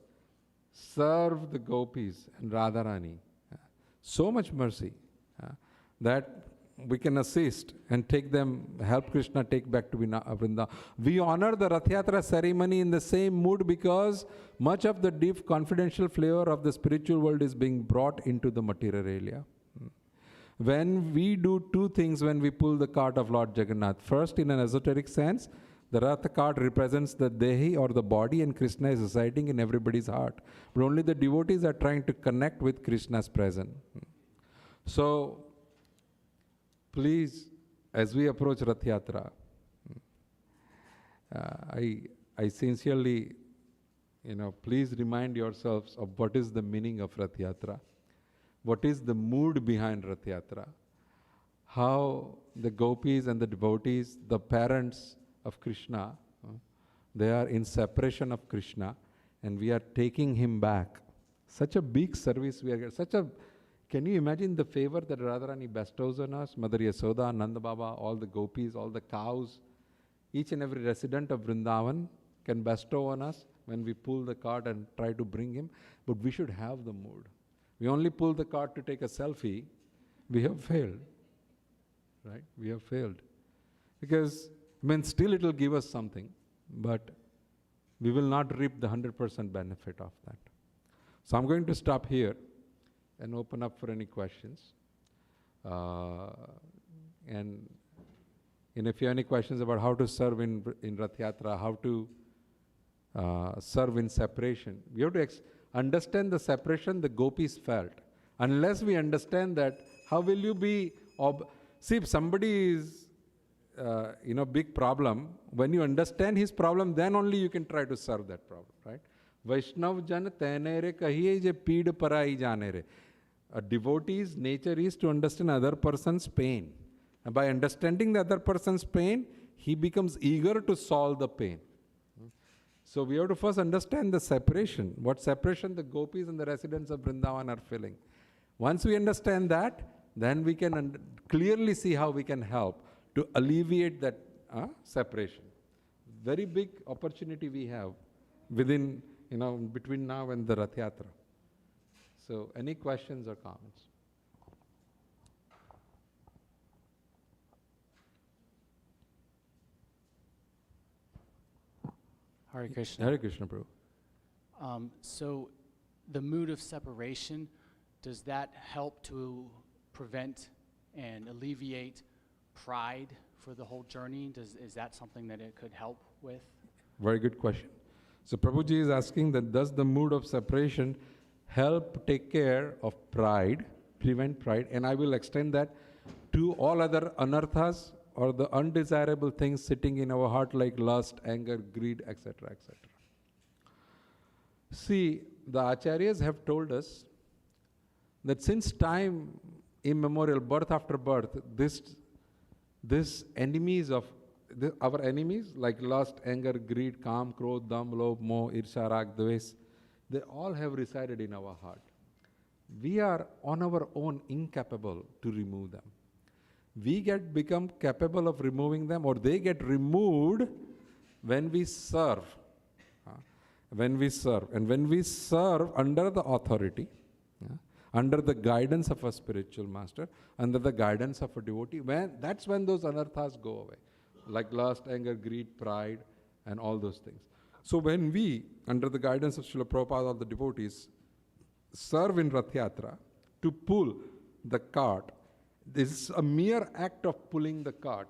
serve the gopis and Radharani. So much mercy that we can assist and help Krishna take back to Vrindavan. We honor the Rath Yatra ceremony in the same mood because much of the deep confidential flavor of the spiritual world is being brought into the material area. When we do two things when we pull the cart of Lord Jagannath. First, in an esoteric sense, the Rath cart represents the Dehi or the body, and Krishna is residing in everybody's heart. But only the devotees are trying to connect with Krishna's presence. So, please, as we approach Rath Yatra, I sincerely, please remind yourselves of what is the meaning of Rath Yatra, what is the mood behind Rath Yatra, how the gopis and the devotees, the parents of Krishna, they are in separation of Krishna, and we are taking him back. Such a big service we are getting, can you imagine the favor that Radharani bestows on us? Mother Yasoda, Nanda Baba, all the gopis, all the cows, each and every resident of Vrindavan can bestow on us when we pull the cart and try to bring him. But we should have the mood. We only pull the cart to take a selfie. We have failed. Right? We have failed. Because, still it will give us something, but we will not reap the 100% benefit of that. So I'm going to stop here and open up for any questions. And if you have any questions about how to serve in Rath Yatra, how to serve in separation, we have to understand the separation the gopis felt. Unless we understand that, how will you be... See, if somebody is, big problem, when you understand his problem, then only you can try to serve that problem, right? Vaishnav jan tenere kahiye je peed parai janere. A devotee's nature is to understand other person's pain. And by understanding the other person's pain, he becomes eager to solve the pain. So we have to first understand the separation, what separation the gopis and the residents of Vrindavan are feeling. Once we understand that, then we can clearly see how we can help to alleviate that separation. Very big opportunity we have within, between now and the Rath Yatra. So, any questions or comments? Hare Krishna. Hare Krishna, Prabhu. So, the mood of separation, does that help to prevent and alleviate pride for the whole journey? Is that something that it could help with? Very good question. So, Prabhuji is asking that does the mood of separation help take care of pride, prevent pride, and I will extend that to all other anarthas or the undesirable things sitting in our heart like lust, anger, greed, etc., etc. See, the acharyas have told us that since time immemorial, birth after birth, this enemies of our enemies like lust, anger, greed, kam, krodh, dam, lobh, moh, irsha, rag, dvesh, they all have resided in our heart. We are on our own incapable to remove them. We become capable of removing them, or they get removed when we serve. When we serve. And when we serve under the authority, under the guidance of a spiritual master, under the guidance of a devotee, that's when those anarthas go away. Like lust, anger, greed, pride, and all those things. So when we, under the guidance of Srila Prabhupada or the devotees, serve in Rath Yatra to pull the cart, this is a mere act of pulling the cart.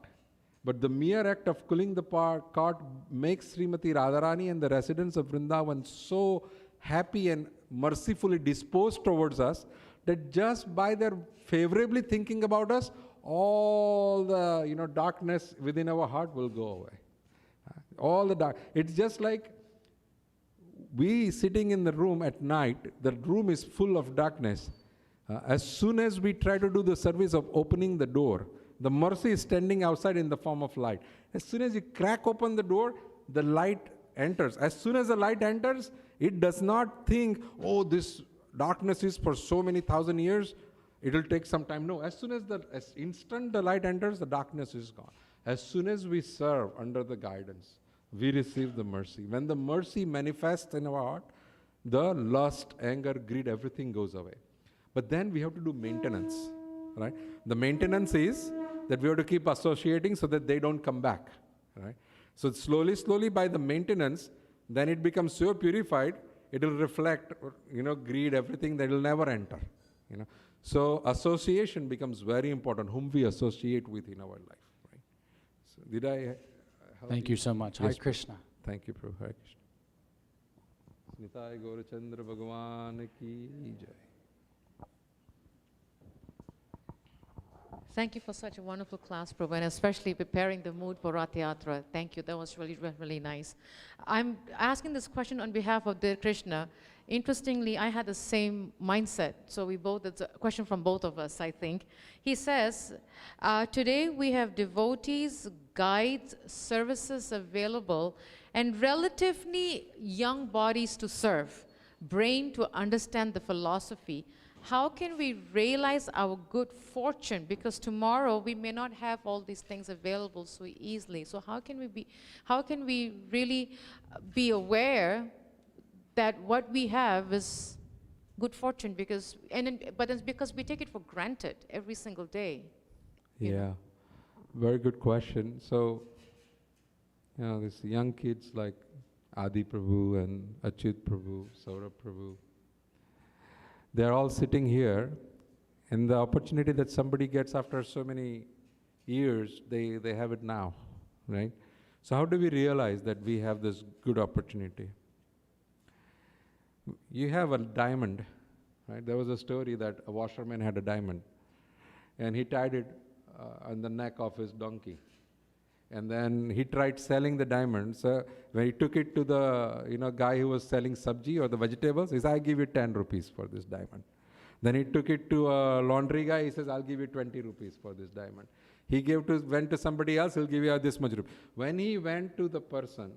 But the mere act of pulling the cart makes Srimati Radharani and the residents of Vrindavan so happy and mercifully disposed towards us that just by their favorably thinking about us, all the darkness within our heart will go away. All the dark. It's just like we sitting in the room at night, the room is full of darkness. As soon as we try to do the service of opening the door, the mercy is standing outside in the form of light. As soon as you crack open the door, the light enters. As soon as the light enters, it does not think, oh, this darkness is for so many thousand years, it will take some time. No, as instant the light enters, the darkness is gone. As soon as we serve under the guidance, we receive the mercy. When the mercy manifests in our heart, the lust, anger, greed, everything goes away. But then we have to do maintenance, right? The maintenance is that we have to keep associating so that they don't come back, right? So slowly, slowly by the maintenance, then it becomes so purified, it will reflect, greed, everything that will never enter, So association becomes very important, whom we associate with in our life, right? So did I help Thank you so much. Yes, Hare Krishna. Thank you, Prabhu. Hare Krishna. Nitai Gaurachandra Bhagavan ki jai. Thank you for such a wonderful class, Prabhu, and especially preparing the mood for Rath Yatra. Thank you. That was really, really nice. I'm asking this question on behalf of Dear Krishna. Interestingly, I had the same mindset. So it's a question from both of us, I think. He says, today we have devotees, guides, services available, and relatively young bodies to serve, brain to understand the philosophy. How can we realize our good fortune? Because tomorrow we may not have all these things available so easily. So how can we really be aware that what we have is good fortune? But it's because we take it for granted every single day. Yeah, very good question. So, these young kids, like, Adi Prabhu and Achyut Prabhu, Saurabh Prabhu. They're all sitting here, and the opportunity that somebody gets after so many years, they have it now, right? So how do we realize that we have this good opportunity? You have a diamond, right? There was a story that a washerman had a diamond, and he tied it on the neck of his donkey. And then he tried selling the diamond. So when he took it to the guy who was selling sabji or the vegetables, he said, "I'll give you 10 rupees for this diamond." Then he took it to a laundry guy. He says, "I'll give you 20 rupees for this diamond." He went to somebody else. He'll give you this much rupees. When he went to the person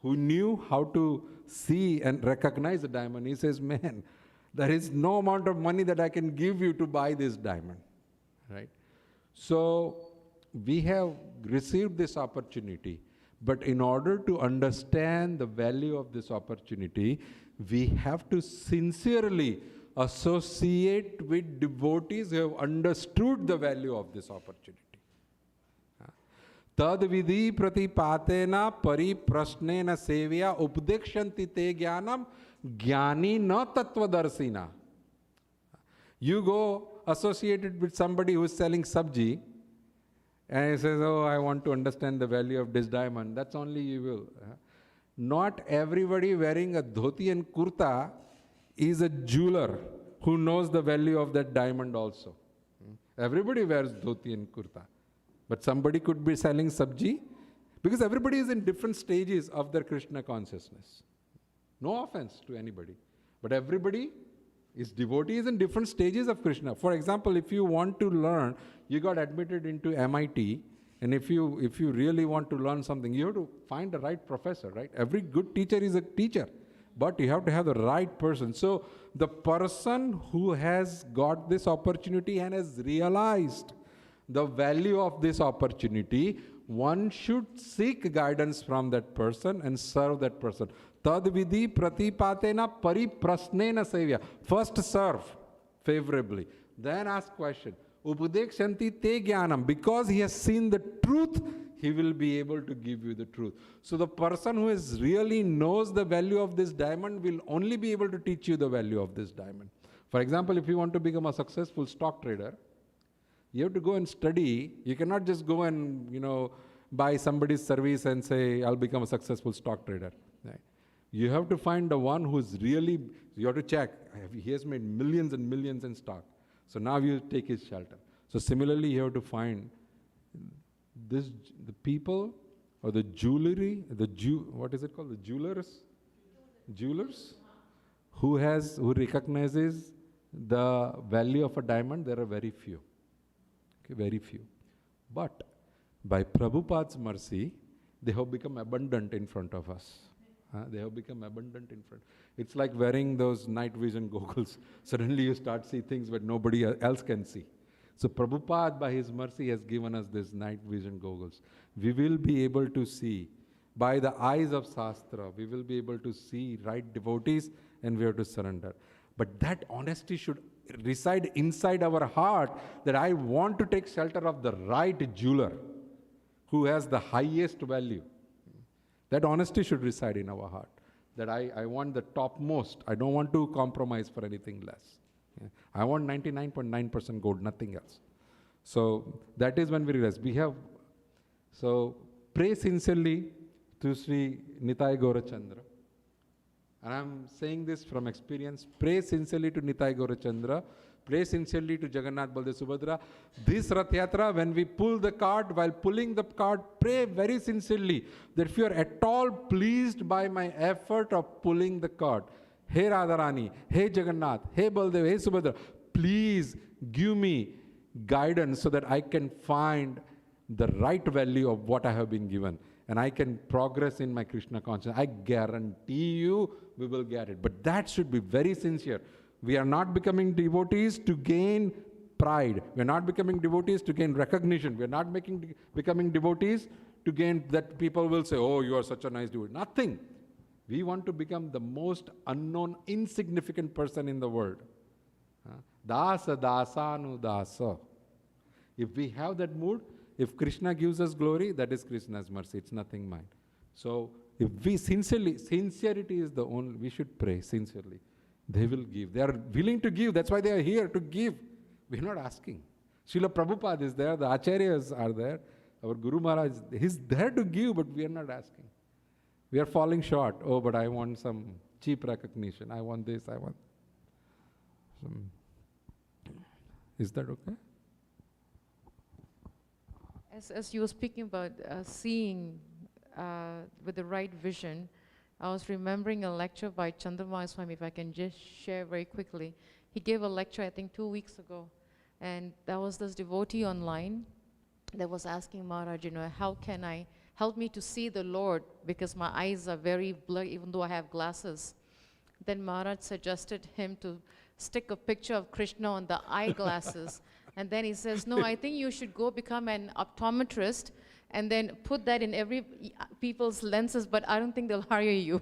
who knew how to see and recognize the diamond, he says, "Man, there is no amount of money that I can give you to buy this diamond," right? So we have received this opportunity, but in order to understand the value of this opportunity, we have to sincerely associate with devotees who have understood the value of this opportunity. Tad vidhi pratipatena pariprasnena sevya updekshanti te jnanam jnani na tattvadarshina. You go associated with somebody who is selling sabji, and he says, "Oh, I want to understand the value of this diamond." That's only you will. Not everybody wearing a dhoti and kurta is a jeweler who knows the value of that diamond also. Everybody wears dhoti and kurta. But somebody could be selling sabji, because everybody is in different stages of their Krishna consciousness. No offense to anybody. But everybody is devotees in different stages of Krishna. For example, if you want to learn, you got admitted into MIT, and if you really want to learn something, you have to find the right professor, right? Every good teacher is a teacher, but you have to have the right person. So the person who has got this opportunity and has realized the value of this opportunity, one should seek guidance from that person and serve that person. Tad vidhi pratipatena pariprasnena sevya. First serve favorably, then ask question. Upadekshanti te jnanam. Because he has seen the truth, he will be able to give you the truth. So the person who is really knows the value of this diamond will only be able to teach you the value of this diamond. For example, if you want to become a successful stock trader, you have to go and study. You cannot just go and buy somebody's service and say, "I'll become a successful stock trader." Right? You have to find the one who's really, you have to check. He has made millions and millions in stock. So now you take his shelter. So similarly, you have to find the people or the jewelry, what is it called? The jewelers who recognizes the value of a diamond. There are very few. Okay, very few. But by Prabhupada's mercy, they have become abundant in front of us. They have become abundant in front. It's like wearing those night vision goggles. Suddenly you start see things that nobody else can see. So Prabhupada, by his mercy, has given us this night vision goggles. We will be able to see, by the eyes of Shastra, we will be able to see right devotees, and we have to surrender. But that honesty should reside inside our heart, that I want to take shelter of the right jeweler who has the highest value. That honesty should reside in our heart, that I want the topmost. I don't want to compromise for anything less. Yeah. I want 99.9% gold, nothing else. So that is when we realize so pray sincerely to Sri Nitai Gaurachandra. And I'm saying this from experience. Pray sincerely to Nitai Gaurachandra. Pray sincerely to Jagannath Baldev Subhadra. This Rath Yatra, when we pull the cart, while pulling the cart, pray very sincerely that if you are at all pleased by my effort of pulling the cart, Hey Radharani, Hey Jagannath, Hey Baldev, Hey Subhadra, please give me guidance so that I can find the right value of what I have been given, and I can progress in my Krishna consciousness. I guarantee you we will get it. But that should be very sincere. We are not becoming devotees to gain pride. We are not becoming devotees to gain recognition. We are not becoming devotees to gain that people will say, "Oh, you are such a nice devotee." Nothing. We want to become the most unknown, insignificant person in the world. Dasa dasanu dasa. If we have that mood, if Krishna gives us glory, that is Krishna's mercy. It's nothing mine. So If we sincerity is the only, we should pray sincerely. They will give. They are willing to give. That's why they are here, to give. We are not asking. Srila Prabhupada is there, the Acharyas are there, our Guru Maharaj, he's there to give, but we are not asking. We are falling short. Oh, but I want some cheap recognition. I want this, I want some. Is that okay? As you were speaking about seeing with the right vision, I was remembering a lecture by Chandramaya Swami, if I can just share very quickly. He gave a lecture, I think, 2 weeks ago, and there was this devotee online that was asking Maharaj, how can I help me to see the Lord, because my eyes are very blurry, even though I have glasses. Then Maharaj suggested him to stick a picture of Krishna on the eyeglasses. And then he says, no, I think you should go become an optometrist and then put that in every people's lenses, but I don't think they'll hire you.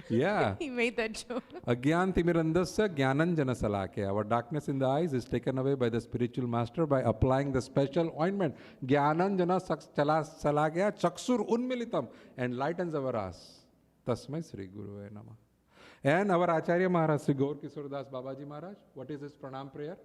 Yeah. He made that joke. Agyan timirandasya jnananjana salakya. Our darkness in the eyes is taken away by the spiritual master by applying the special ointment. Jnananjana salakya chaksur unmilitam, enlightens our eyes. Tasmai Sri Guru Namah. And our Acharya Maharaj, Sri Gaur Kisordas Babaji Maharaj, what is his pranam prayer?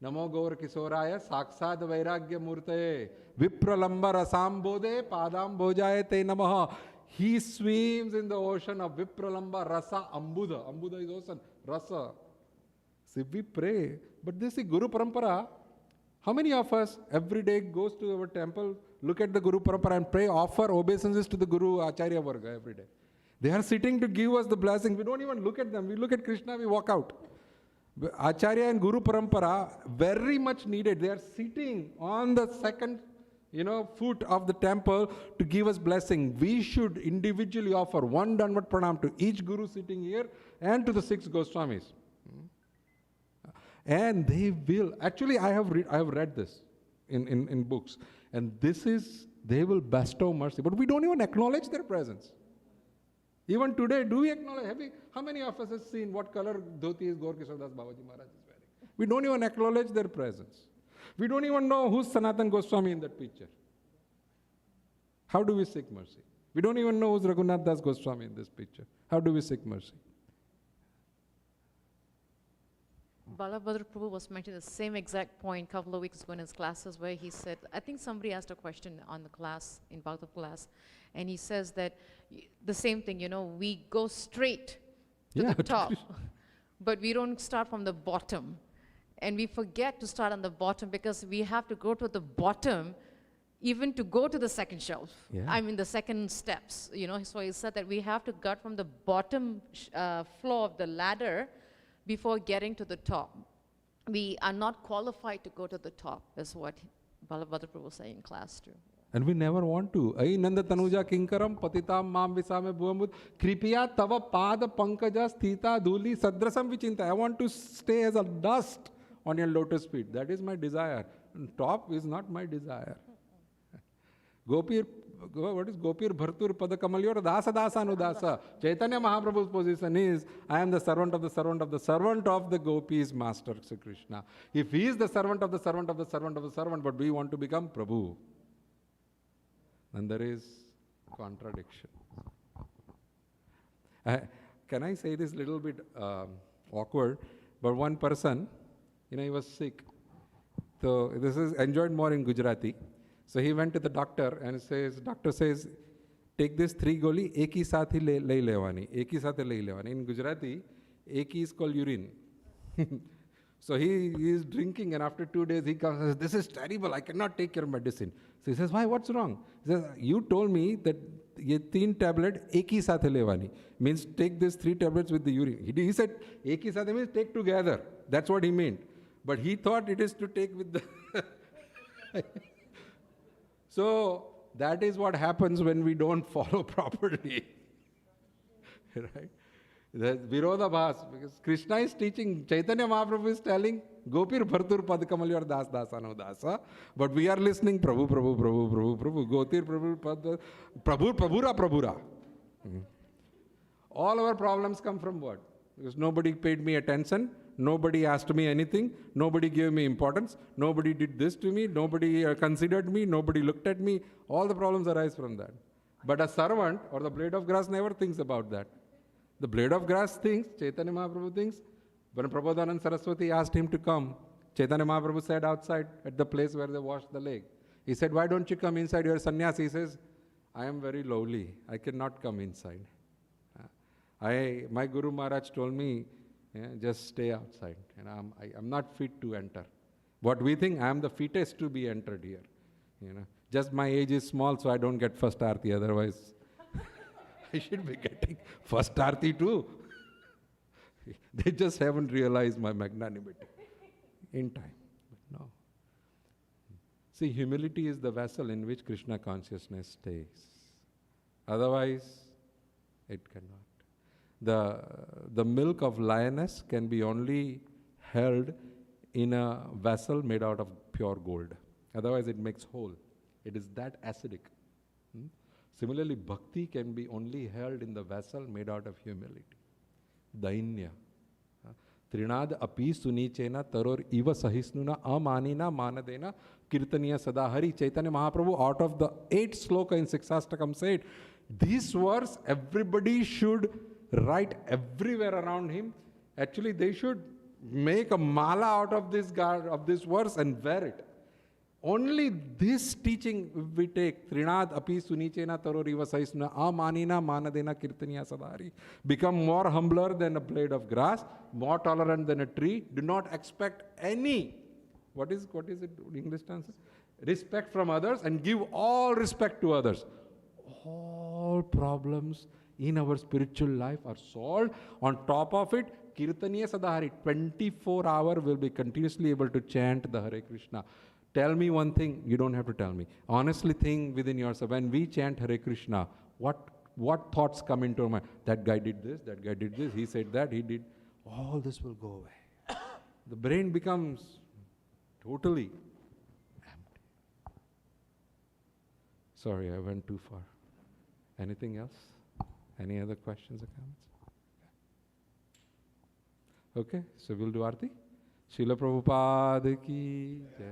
Namo Gaur Kisoraya Saksad Vairagya Murtaye Vipralamba Rasambode Padam Bhojayate Namaha. He swims in the ocean of Vipralamba Rasa Ambuda. Ambuda is ocean. Rasa. See, we pray. But this is Guru Parampara. How many of us every day goes to our temple, look at the Guru Parampara and pray, offer obeisances to the Guru Acharya Varga every day? They are sitting to give us the blessing. We don't even look at them. We look at Krishna, we walk out. Acharya and Guru Parampara, very much needed. They are sitting on the second, foot of the temple to give us blessing. We should individually offer one Dandavat Pranam to each Guru sitting here and to the 6 Goswamis. And they will. Actually, I have read this in books. And this is, they will bestow mercy. But we don't even acknowledge their presence. Even today, do we acknowledge? How many of us have seen what color dhoti is Gaur Kisordas Babaji Maharaj is wearing? We don't even acknowledge their presence. We don't even know who's Sanatan Goswami in that picture. How do we seek mercy? We don't even know who's Raghunath Das Goswami in this picture. How do we seek mercy? Balabhadra Prabhu was mentioning the same exact point a couple of weeks ago in his classes, where he said, I think somebody asked a question on the class, in Bhagavad class, and he says that the same thing, we go straight to the top, but we don't start from the bottom. And we forget to start on the bottom because we have to go to the bottom even to go to the second shelf. Yeah. I mean, the second steps, So he said that we have to get from the bottom floor of the ladder before getting to the top. We are not qualified to go to the top, is what Balabhadra Prabhu was saying in class too. And we never want to. Ai nanda tanuja kinkaram patitam mam visame bhuvamud kripiya tava pada pankaja sthita dhuli sadrasam vichinta. I want to stay as a dust on your lotus feet. That is my desire. Top is not my desire. What is Gopir Bhartur Padakamalyor Dasa Dasa Anudasa. Chaitanya Mahaprabhu's position is, I am the servant of the servant of the servant of the Gopis, Master Sri Krishna. If he is the servant of the servant of the servant of the servant, but we want to become Prabhu, then there is contradiction. Can I say this little bit awkward? But one person, he was sick. So this is enjoyed more in Gujarati. So he went to the doctor and doctor says, take this 3 goli, ek hi saath hi le levani. Ek hi saath le levani. In Gujarati, ek is called urine. So he is drinking, and after 2 days he comes and says, this is terrible, I cannot take your medicine. So he says, why, what's wrong? He says, you told me that ye 3 tablet ek hi saath levani. Means take these 3 tablets with the urine. He said, ek hi saath means take together. That's what he meant. But he thought it is to take with the... So that is what happens when we don't follow properly. Right? The Virodhabhas, because Krishna is teaching, Chaitanya Mahaprabhu is telling, Gopir Bhartur Padakamalyor Das Dasano Dasa, but we are listening, Prabhu, Prabhu, Prabhu, Prabhu, Prabhu, Gotir, Prabhu, Prabhu, Prabhura, Prabhura. All our problems come from what? Because nobody paid me attention, nobody asked me anything, nobody gave me importance, nobody did this to me, nobody considered me, nobody looked at me. All the problems arise from that. But a servant or the blade of grass never thinks about that. The blade of grass thinks, Chaitanya Mahaprabhu thinks. When Prabodhanand Saraswati asked him to come, Chaitanya Mahaprabhu said outside at the place where they washed the leg. He said, why don't you come inside? You're a sannyasi. He says, I am very lowly. I cannot come inside. My Guru Maharaj told me, just stay outside. And I'm not fit to enter. What we think, I am the fittest to be entered here. Just my age is small, so I don't get first arti. Otherwise, I should be getting first arti too. They just haven't realized my magnanimity in time. But no. See, humility is the vessel in which Krishna consciousness stays. Otherwise, it cannot. The milk of lioness can be only held in a vessel made out of pure gold. Otherwise, it makes whole. It is that acidic. Similarly, bhakti can be only held in the vessel made out of humility. Dainya. Trinad api sunichena taror iva sahisnuna amanina manadena kirtaniya sadahari. Chaitanya Mahaprabhu, out of the 8 sloka in Ecstatic said, this verse everybody should write everywhere around him. Actually, they should make a mala out of this verse and wear it. Only this teaching we take, Trinad api sunichena taroriva saisna amanina manadena kirtaniya sadari. Become more humbler than a blade of grass, more tolerant than a tree. Do not expect any, what is it English answer? Respect from others, and give all respect to others. All problems in our spiritual life are solved. On top of it, Kirtaniya Sadahari, 24 hours will be continuously able to chant the Hare Krishna. Tell me one thing, you don't have to tell me. Honestly think within yourself, when we chant Hare Krishna, what thoughts come into our mind? That guy did this, he said that, he did. All this will go away. The brain becomes totally empty. Sorry, I went too far. Anything else? Any other questions or comments? Okay, so we'll do Aarti. Srila Prabhupada ki jai.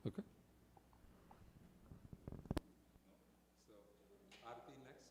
Okay. So, Aarti next.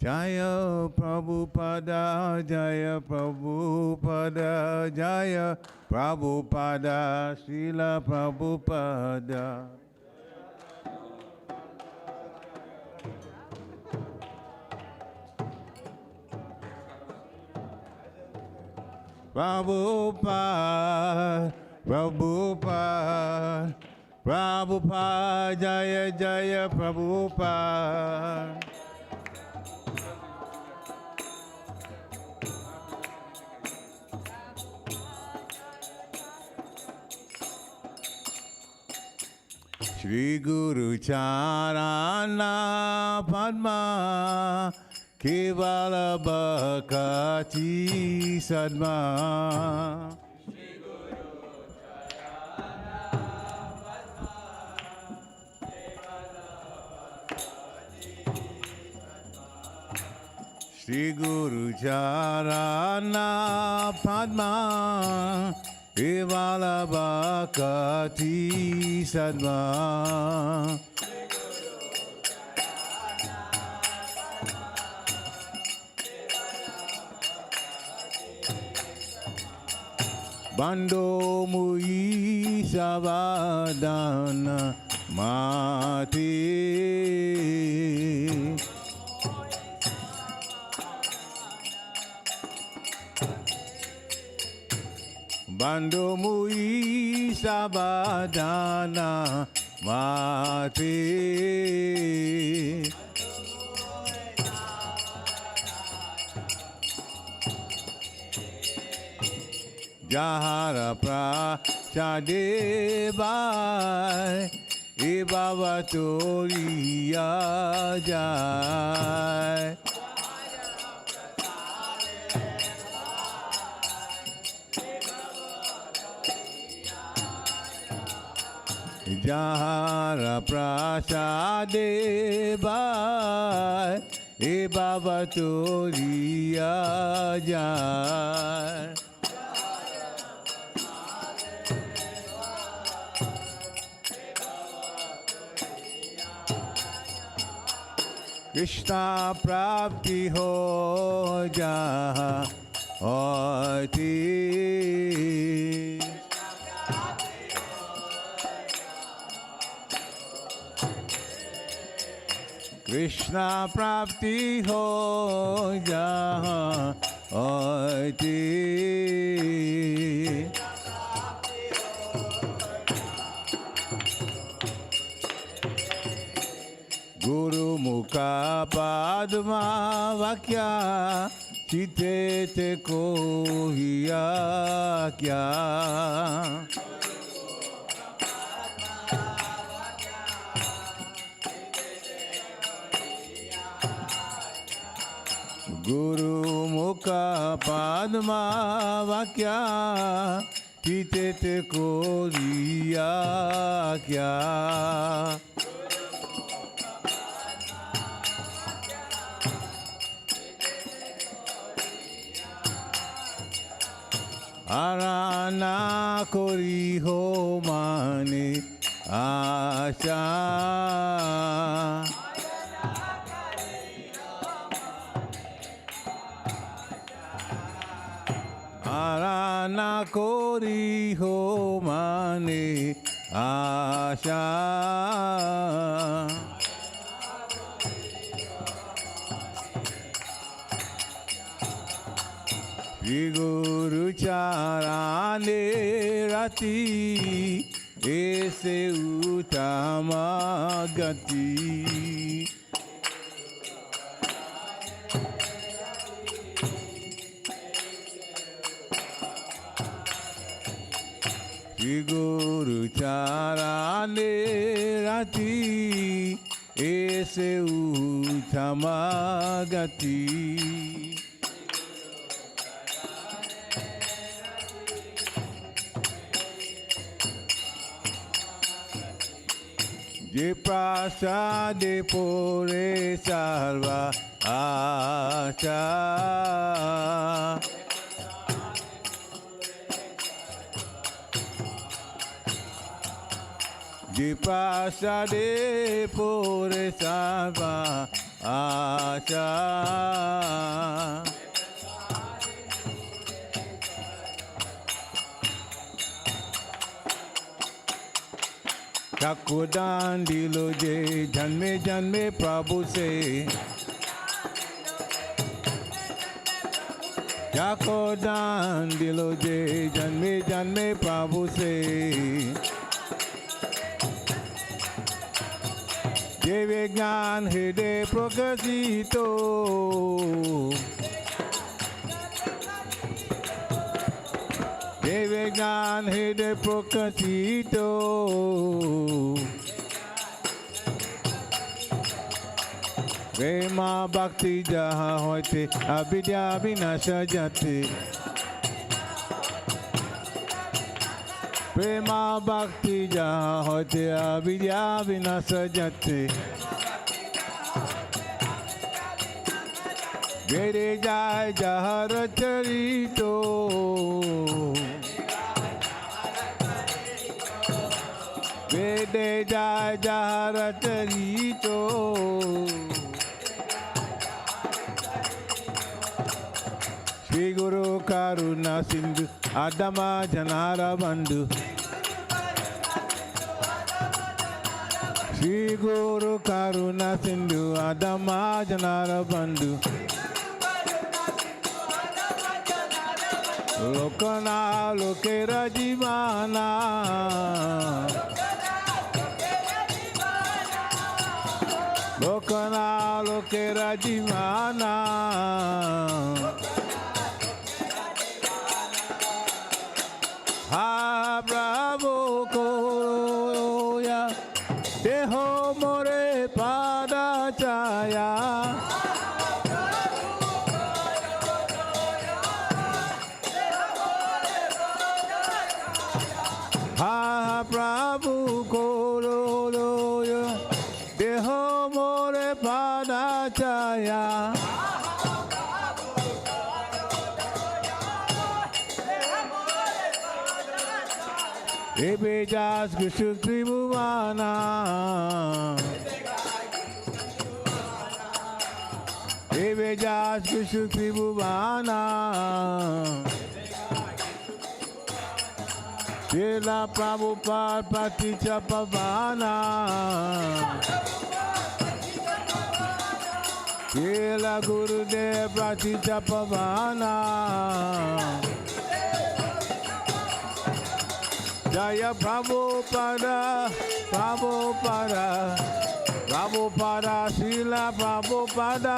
Jaya Prabhupada, Jaya Prabhupada, Jaya Prabhupada, Srila Prabhupada. Prabhupada, Prabhupada, Prabhupada, Jaya Jaya Prabhupada. Shri Guru Charana Padma Kevala Bhakati Sadma. Shri Guru Shri Guru Charana Padma Evala Bhakati Sadma Bando Mui Savadana Mati Bando Mui Savadana Mati Jahara Prachadebai Ibavatoriya Jai Jahara Prachadebai Ibavatoriya Jai Krishna Prapti Ho Jaha Oti Krishna Prapti Ho Jaha Oti Guru Mukha Padma Vakya Chite Te Kohiya Kya Guru Mukha Padma Vakya Chite Te Kohiya Kya Arana kori ho mane asha Arana kori ho mane asha Shri Guru Charane Rati Ese Utama Gati Shri Guru Charane Rati Ese Utama Gati Je prasade pore sarva acha Je prasade pore sarva acha Chakodan dilo je janme janme Prabhu se Chakodan dilo je janme janme Prabhu se Je vignan hide prokasito Devegnan hide prokasito Prema bhakti jaha hoite avidya vinasha jate Prema bhakti jaha hoite avidya vinasha jate Vede Jai Jahara Charito. Vede Jai Jahara Charito. Shri Guru Karuna Sindhu Adama Janara Bandhu. Shri Guru Karuna Sindhu Adama Janara Bandhu. Lokana Lokera Jivana. Lokana Lokera Jivana. Ha Bravo Koya Deho More Pada Chaya. Ha Prabhu Koroya Deho More Pada Chaya. Ebe Jas Krishna Tribhuvana. Ebe Jas Krishna Tribhuvana. Srila Prabhupada Paticha Pavana. Srila Gurudev Paticha Pavana. Jaya Prabhupada, Prabhupada, Prabhupada, Srila Prabhupada.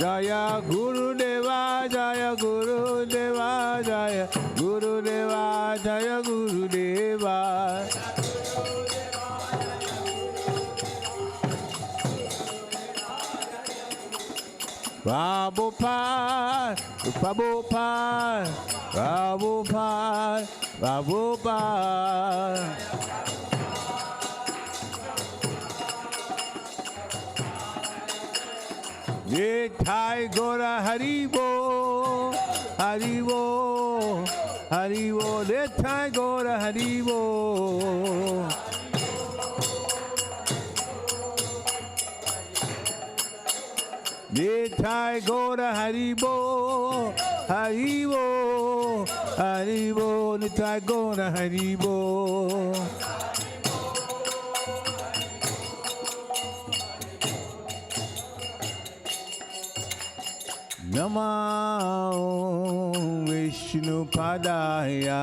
Jaya Gurudeva, Jaya Gurudeva, Jaya Gurudeva, Jaya Gurudeva. Prabhupada, Prabhupada, Prabhupada, Prabhupada. Nithai Gora Haribo, Haribo, Haribo, Nithai Gora Haribo. Nithai Gora Haribo, Haribo, Haribo, Nithai Gora Haribo. Namo Vishnu Padaya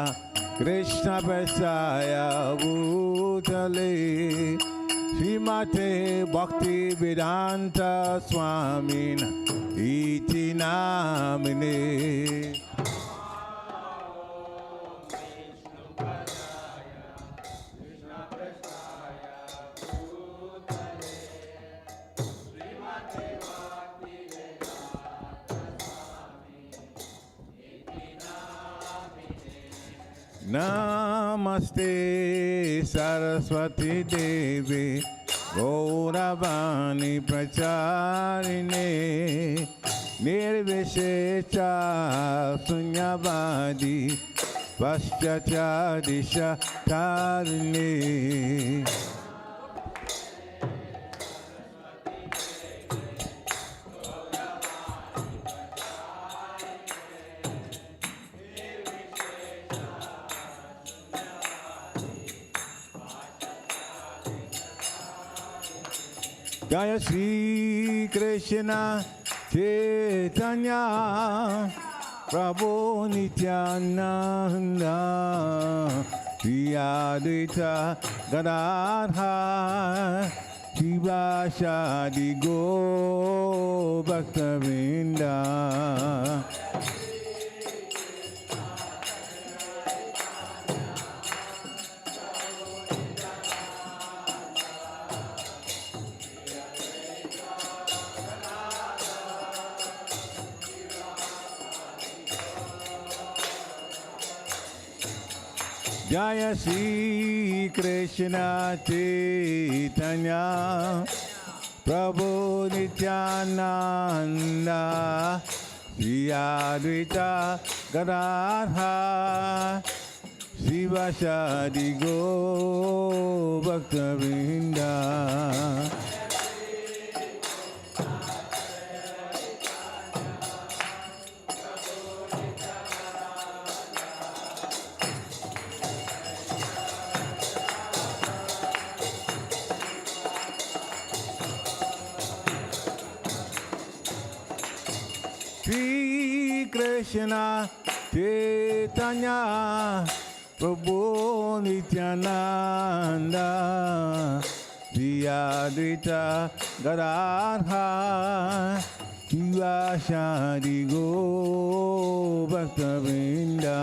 Krishna Prasaya Bhutale Srimate Bhakti Vedanta Swamina Iti Namine. Namaste Saraswati Devi Gauravani Pracharine Nirvishesha Sunyavadi Paschachadisha Tarine. Jaya Shri Krishna Chaitanya Prabhu Nityananda Shri Advaita Gadadhar Shivashadi Go Bhaktavinda. Jaya Shri Krishna Chaitanya Prabhu Nityananda Shri Advaita Gadadhar Sivasadi Go Bhaktavinda. Shri Krishna Chaitanya Prabhu Nityananda Shri Advaita Gadadhar Sivasadi Go Bhaktavinda.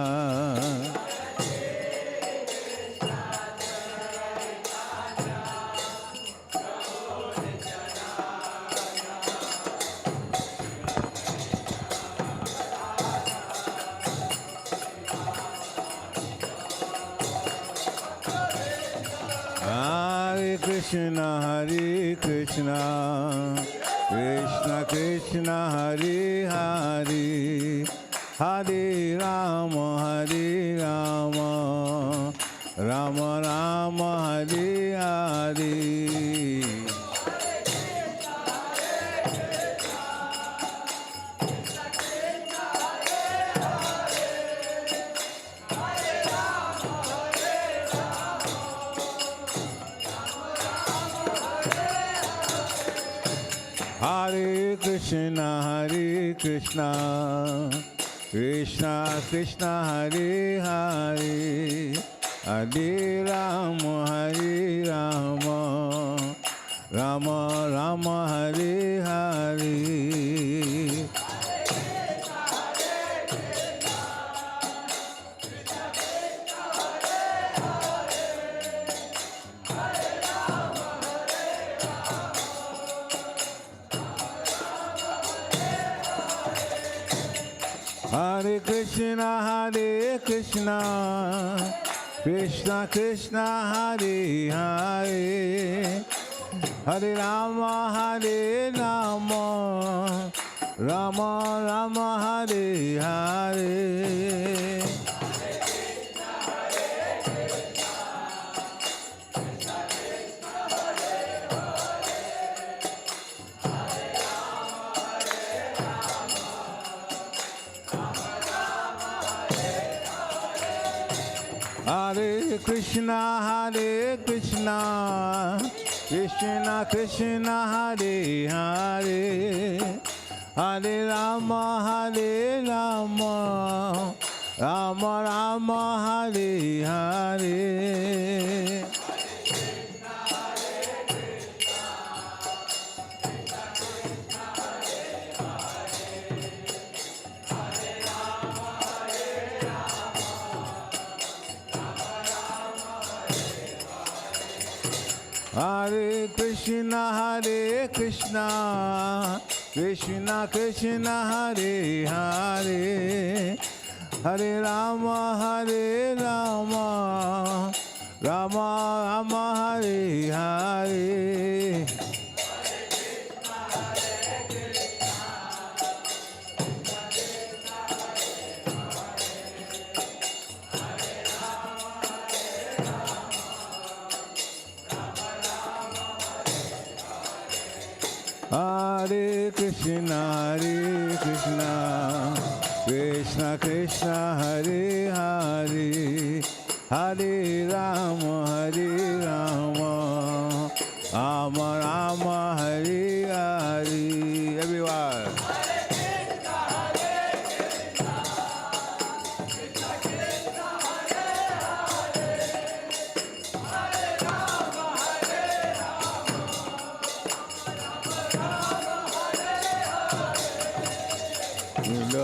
Hare Krishna, Krishna Krishna, Hare Hare, Hare Rama, Rama Rama, Hare Hare. Hare Krishna, Krishna Krishna, Hare Hare, Hare Rama, Rama Rama, Hare Hare. Hare Krishna, Krishna Krishna, Hare Hare, Hare Rama, Rama Rama, Hare Hare. Hare Krishna, Krishna Krishna, Hare Hare, Hare Rama, Rama Rama, Hare Hare. Hare Krishna, Krishna Krishna, Hare Hare, Hare Rama, Rama Rama, Hare Hare. Hare Krishna, Krishna Krishna, Hare Hare, Hare Rama, Rama Rama, Hare Hare. Everyone.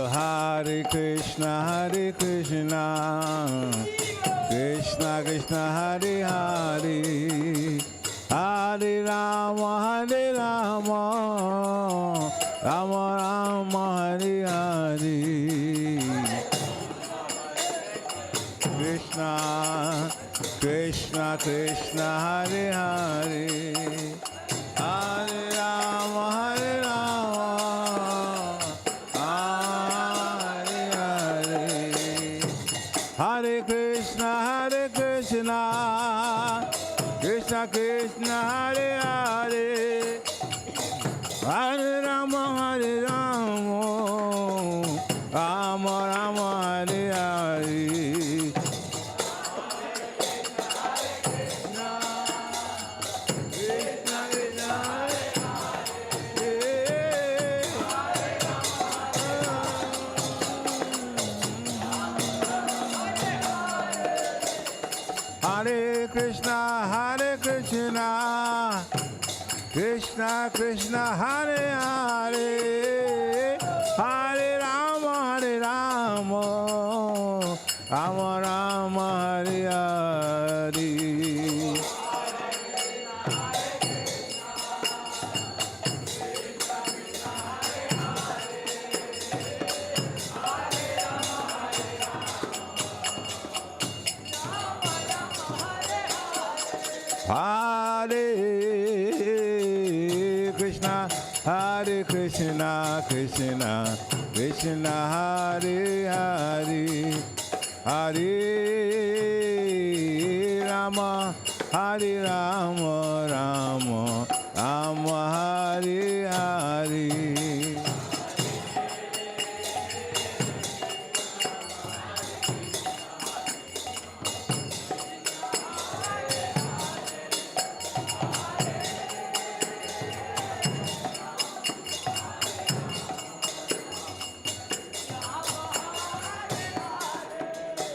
Hare Krishna, Krishna Krishna, Hare Hare, Hare Rama, Rama Rama, Hare Hare. Krishna. Krishna Krishna Hare Hare, Hare Rama Hare Rama, Hare Hare, Hare Krishna Krishna Krishna Hare Hare, Hare Rama Hare Rama, Rama Rama Hare Hare. Hare Krishna, Krishna Krishna Hare Hare, Hare Rama, Rama Rama Hare Hare. Hare Krishna, Krishna Krishna Hare Hare, Hare Rama, Rama Rama Hare Hare.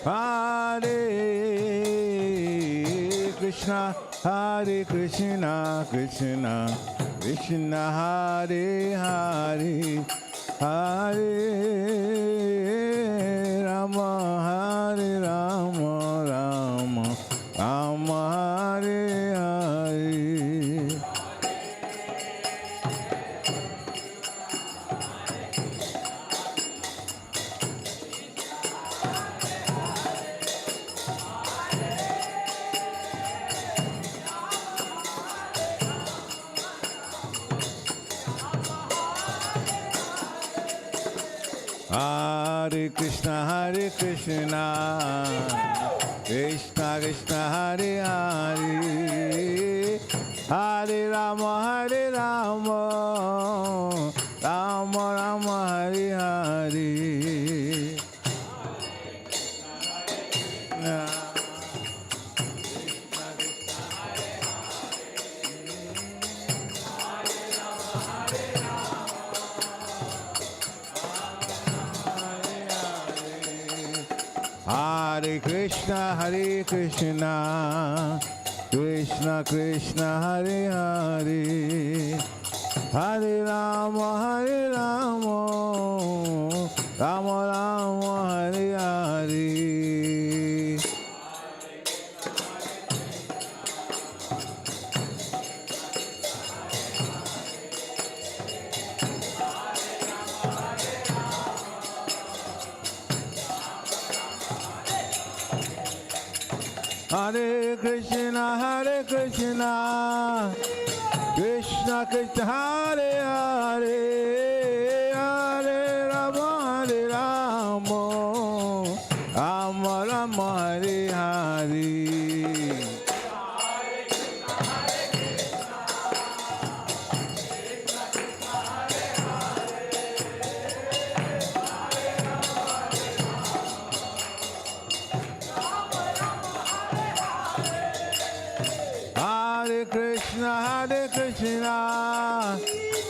Hare Krishna, Krishna Krishna Hare Hare, Hare Rama, Rama Rama Hare Hare. Hare Krishna, Krishna Krishna Hare Hare, Hare Rama, Rama Rama Hare Hare. Hare Krishna, Krishna Krishna Hare Hare, Hare Rama, Rama Rama Hare Hare. Hare Krishna, Krishna Krishna Hare Hare, Hare Rama, Rama Rama Hare Hare. Hare Krishna,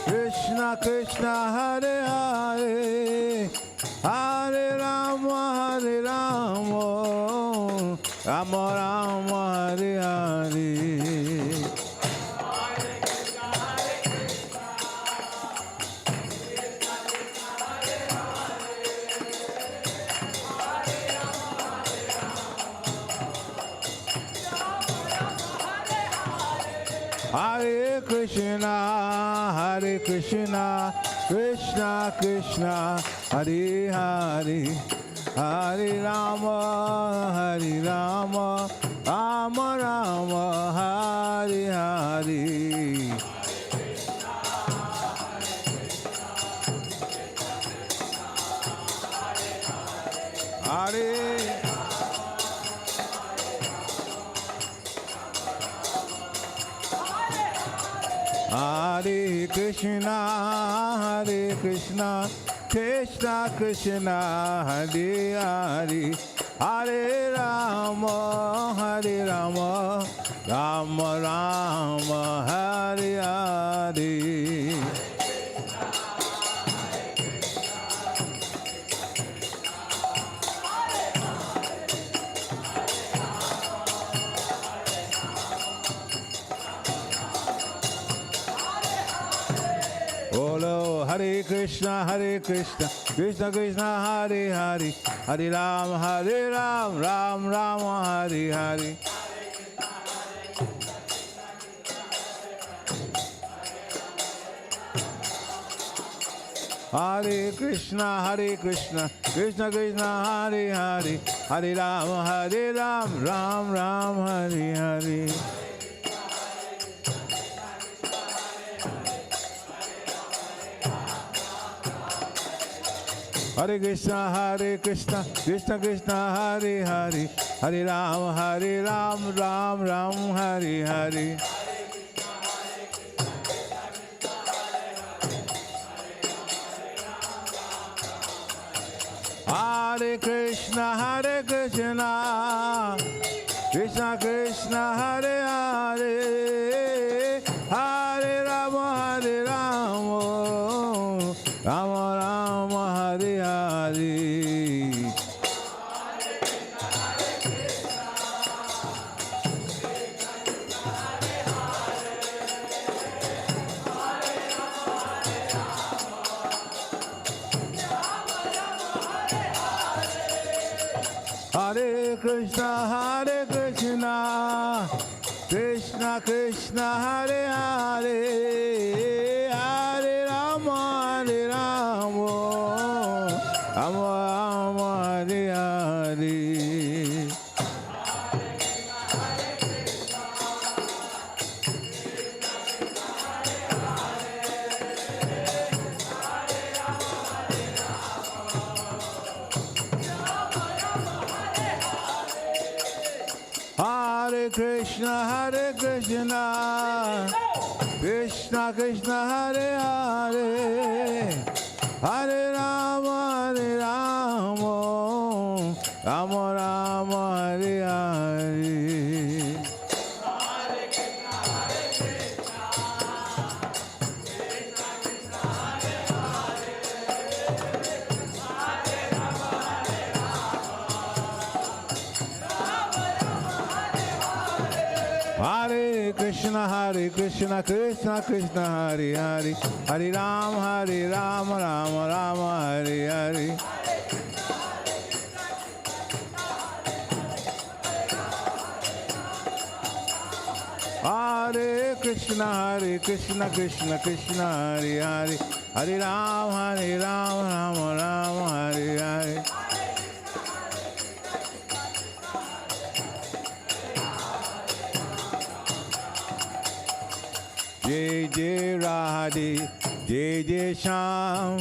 Krishna Krishna Hare Hare, Hare Rama, Rama Rama Hare Hare. Hare Krishna, Krishna Krishna Hare Hare, Hare Rama, Rama Rama Hari Hari. Hare Hare Krishna, Krishna Krishna, Hare Hare, Hare Rama, Hare Rama, Rama Rama, Hare Hare. Bolo Hare Krishna, Krishna Krishna, Hare Hare, Hare Ram, Ram Ram, Hare Hare. Hare Krishna, Krishna Krishna, Hare Hare, Hare Ram, Ram Ram, Hare Hare. Hare Krishna, Krishna Krishna, Hare Hare, Hare Ram, Ram Ram, Hare Hare. Hare Krishna, Krishna Krishna, Hare Hare, Hare Rama, Rama Rama, Hare Hare. Hare Krishna, Krishna Krishna, Hare Hare, Hare Rama, Rama Rama, Hare Hare. Hare Krishna, Krishna Krishna, Hare Hare, Hare Rama, Rama Rama, Hare Hare. Hare Krishna, Krishna Krishna, Hare Hare, Hare Ram, Rama Rama, Hare Hare. Hare Krishna, Krishna Krishna, Hare Hare, Hare Ram, Rama Rama, Hare Hare. Jai Jai Radhe, Jai Jai Shyam,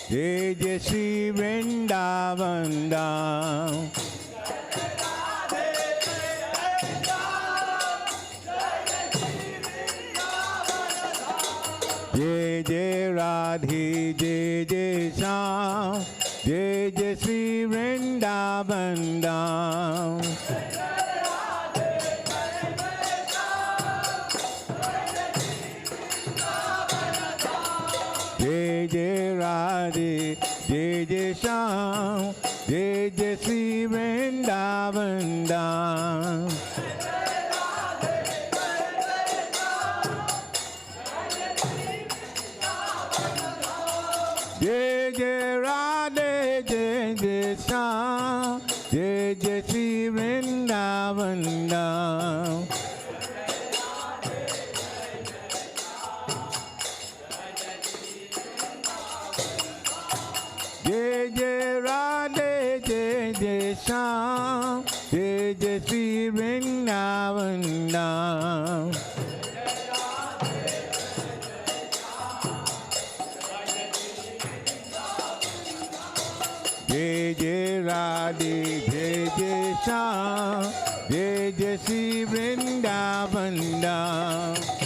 Jai Jai Shri Vrindavan Dham. Jai Jai Radhe, Jai Jai Shyam, Jai Jai Shri Vrindavan Dham. Jai Jai Radhe, Jai Jai Shyam, Jai Jai Shri Vrindavan Dham. Jai Jai Radhe, Jai Jai Shyam, Jai Jai Shri Vrindavan Dham. Jai Jai Radhe, Jai जय जय श्याम जय जय श्री वृंदावन धाम जय जय राधे जय जय श्याम जय जय श्री वृंदावन धाम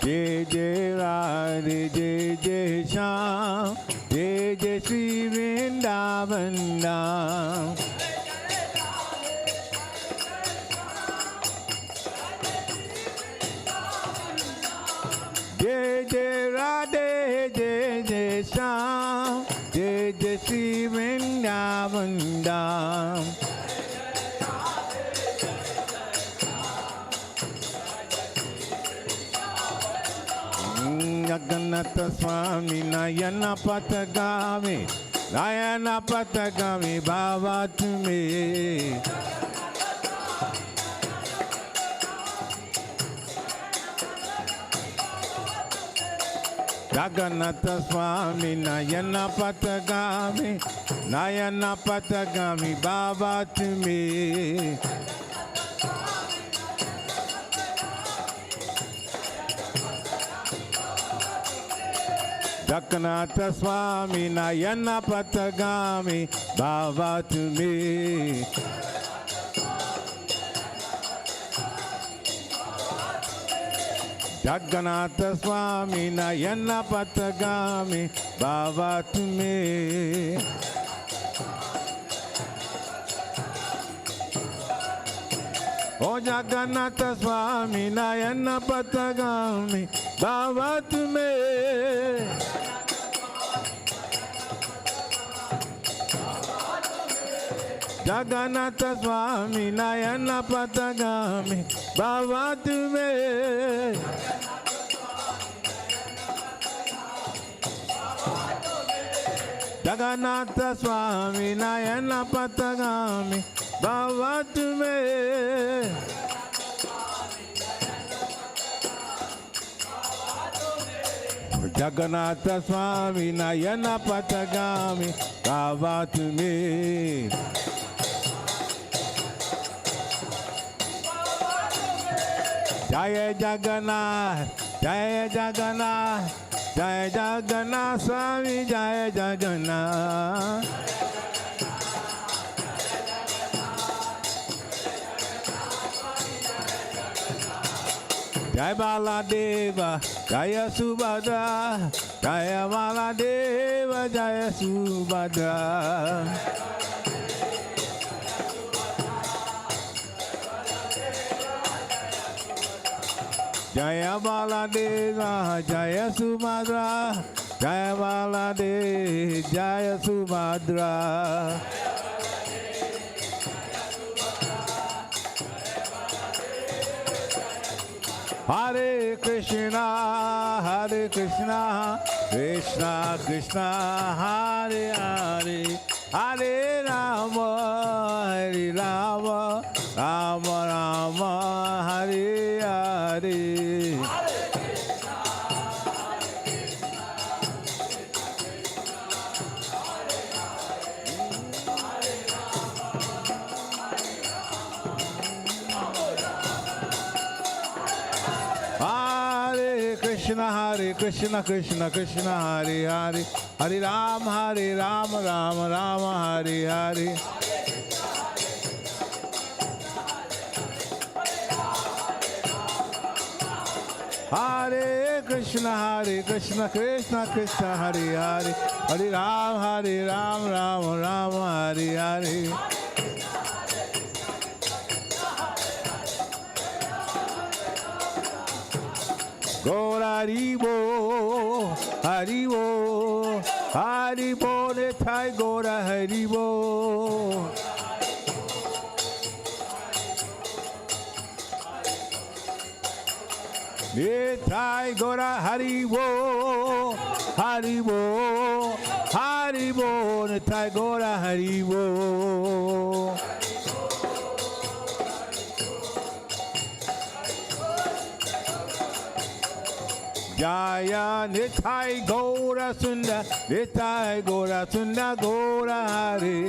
जय जय राधे जय जय श्याम जय जय श्री वृंदावन धाम जय जय राधे जय जय श्याम जय जय श्री वृंदावन धाम जगन्नाथ स्वामी नयन पथगामी नयन पथगामी बाबा तुम्हें जगन्नाथ स्वामी नयन पथगामी बाबा तुम्हें जगन्नाथ स्वामी नयन पथगामी बाबा तुम्हें जगन्नाथ स्वामी नयन पथगामी बाबा तुम्हें ओ जगन्नाथ स्वामी नयन पथगामी बाबा तुम्हें जगन्नाथ स्वामी नयन पथगामी बाबा तुम्हें जगन्नाथ स्वामी नयन पथगामी बाबा तुम्हें जगन्नाथ स्वामी नयन पथगामी बाबा तुम्हें जय जगन्नाथ जय जगन्नाथ जय जगन्नाथ स्वामी जय जगन्नाथ जय बालादेव जय सुभद्रा जय बालादेव जय सुभद्रा जय बालादेव जय सुभद्रा जय बालादेव जय Subhadra Hare Krishna Krishna Krishna Hare Hare Hare Rama Hare Rama Rama Rama Hare Hare Hare Krishna Krishna Krishna Hare Hare Hare Ram Ram Rama Hare Hare Hare Krishna Krishna Krishna Hare Hare Hare Ram Rama Hare Hare Gora Haribo, Haribo, Haribo, Nitai Gora Haribo. Nitai Gora Haribo, Haribo, Haribo, Nitai Gora Haribo. Jaya Nitai Gora Sunda, Nitai Gora Sunda Gora Hari.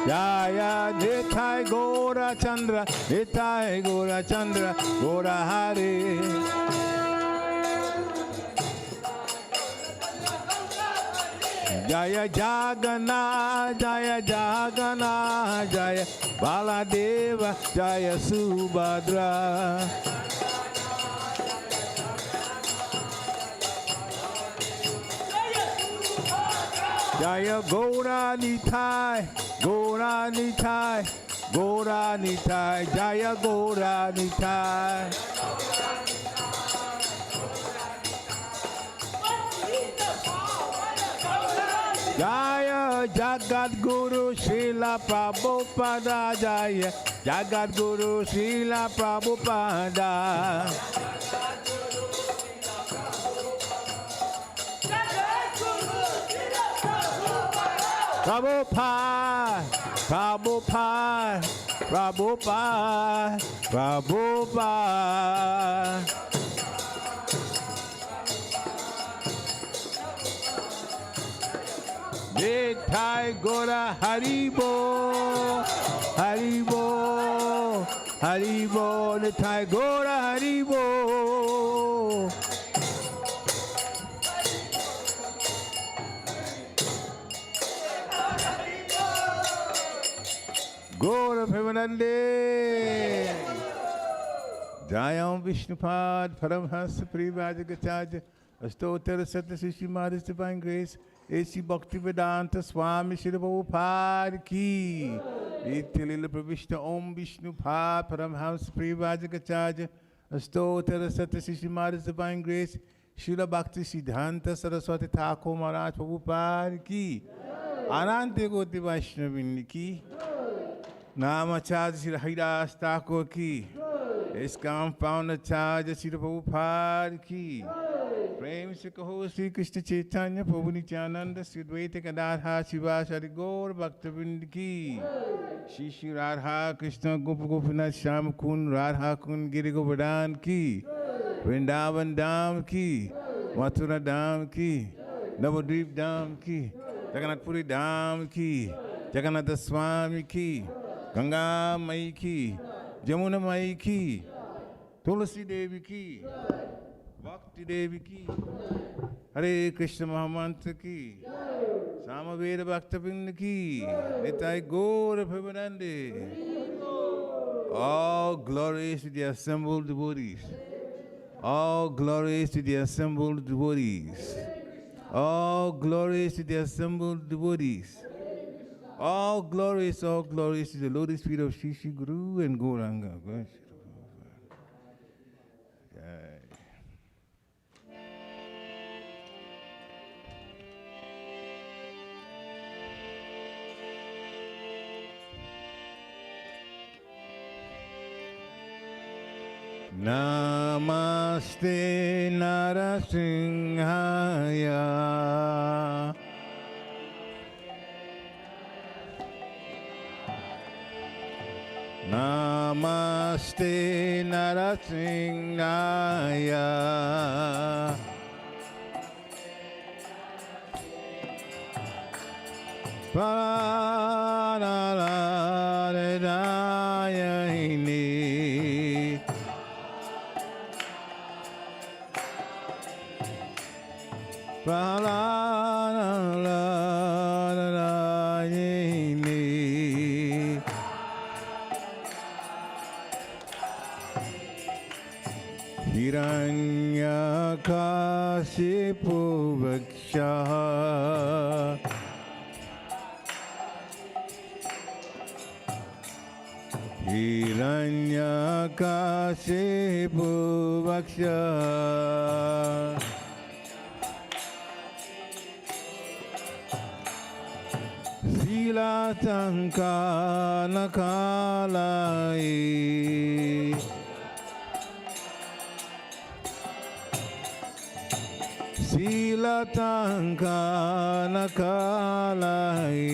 Jaya Nitai Gora Chandra, Nitai Gora Chandra, Gora Hari. Jaya Jagana, Jaya Jagana, Jaya Baladeva, Jaya Subhadra. Jaya Gora Nitai, Gora Nitai, Gora Nitai, Jaya Gora Nitai. Jaya Jagat Guru Srila Prabhupada Jaya Jagat Guru Srila Prabhupada. Prabhupada, Prabhupada, Prabhupada, Prabhupada. Nitai Gora Haribo, Haribo, Haribo, Nitai Gora Haribo. Gora Premanande. Jayam Vishnupad, Paramhasa Privajagacharya, Astottara Satya Srishi Maharaj's Divine Grace, A.C. Bhaktivedanta Swami Shri Prabhupada ki. Ityalila Pravishna Om Vishnupad, Paramhasa Privajagacharya, Astottara Satya Srishi Maharaj's Divine Grace, Srila Bhakti Siddhanta Saraswati Thakur Maharaj Prabhupada ki. Anante Koti Vaishnavini ki. Namacharya Sri Haridas Thakur ki. ISKCON founder Charya Sri Prabhupada ki. Prem se kaho Sri Krishna Chaitanya Prabhu Nityananda Sri Dvaita Gadadhar Shivasari Gaur Bhaktavind ki. Shri Shri Radha Krishna Gopa Gopinath Shyam Kun Radha Kun Giri Govardhan ki. Vrindavan Dham ki. Mathura Dham ki. Navadvip Dham ki. Jagannath Puri Dham ki. Jagannath Swami ki. Ganga Mai ki. Jamuna Mai ki. Tulasi Devi ki. Bhakti Devi ki. Hare Krishna Mahamantra ki. Samaveda Bhaktavinda ki. Nitai Gaura Premanande. All glories to the assembled devotees. All glories to the assembled devotees. All glories to the assembled devotees. All glories to the lotus feet of Shri Shri Guru and Gauranga. Namaste Narasimhaya. Namaste Narasimhaya. Pranarayini. Pranarayini. Hiranyakashipu Vakshaha. Hiranyakashipu Vakshaha. Silatanka Nakalai. Silatanka Nakalai.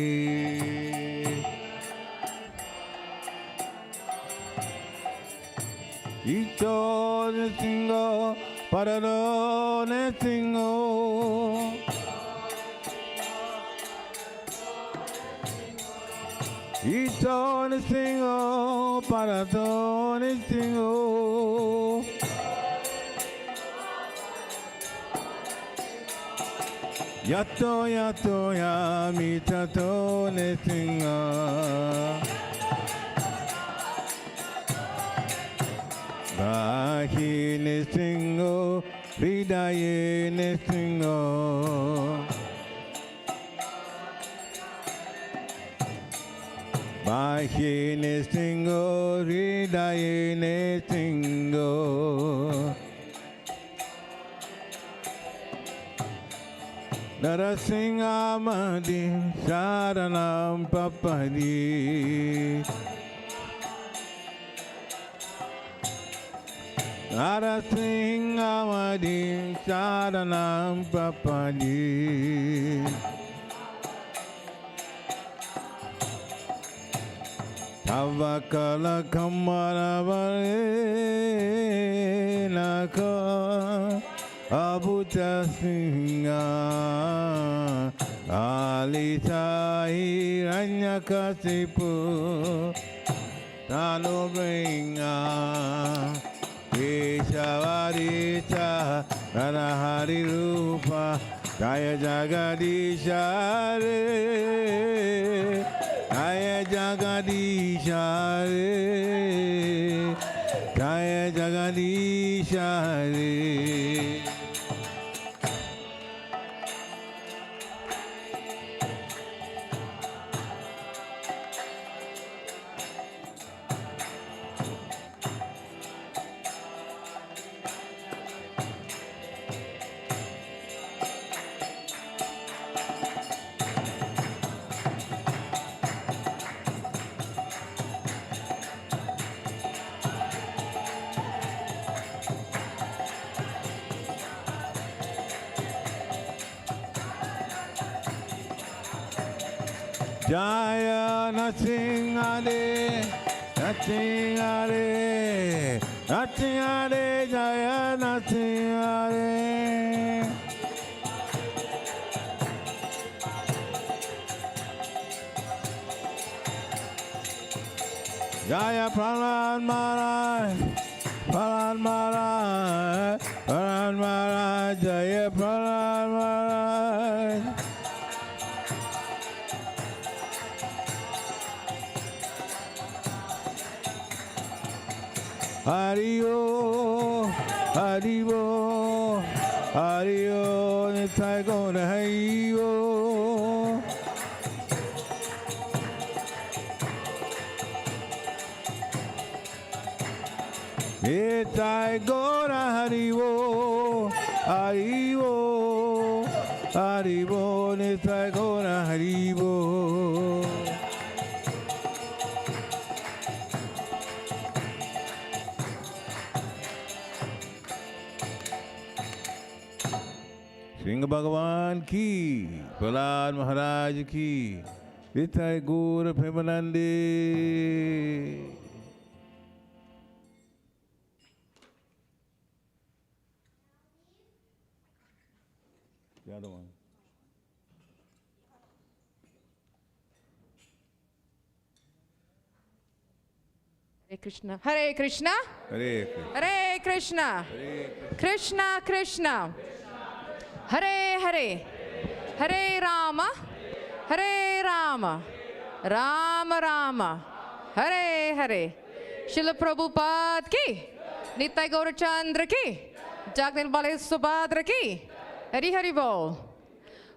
Nisingo, Parado Nisingo. Ito Nisingo, Parado Nisingo. Yato yato ya mitato Nisingo. Bahi Nisingo, Vidaye Nisingo. Bahi Nisingo, Vidaye Nisingo. Narasingamadi, Sharanam Papadi. Narasingamadi, Sharanam Papadi. Tavakala Kamara Naka Abuta Singa Alitai Ranyakasipu Tano Bringa Ishavarita Ranahari Rupa Jaya Jagadisha Re Jaya Jagadisha Re Jaya Jagadisha Re. Jaya nothing ade, nothing ade, nothing ade, Jaya nothing ade. Jaya Prahlad Maharaj, Prahlad Maharaj, Prahlad Maharaj, Jaya Prahlad Maharaj. Haribo, Haribo, Haribo, Nitai Gona Haribo. Nitai Gona Haribo, Haribo, Haribo, Nitai Gona Haribo. Singh भगवान की, प्रहलाद महाराज की, निताय गौर प्रेमानंदे। Hare Krishna, Hare Krishna, Hare Krishna, Hare Krishna, Krishna Krishna, Hare Hare, Hare Rama, Hare Rama, Rama Rama, Hare Hare. Srila Prabhupada ki, Nitai Gaurachandra ki, Jagdil Bale Subhadra ki, Hari Hari Bol.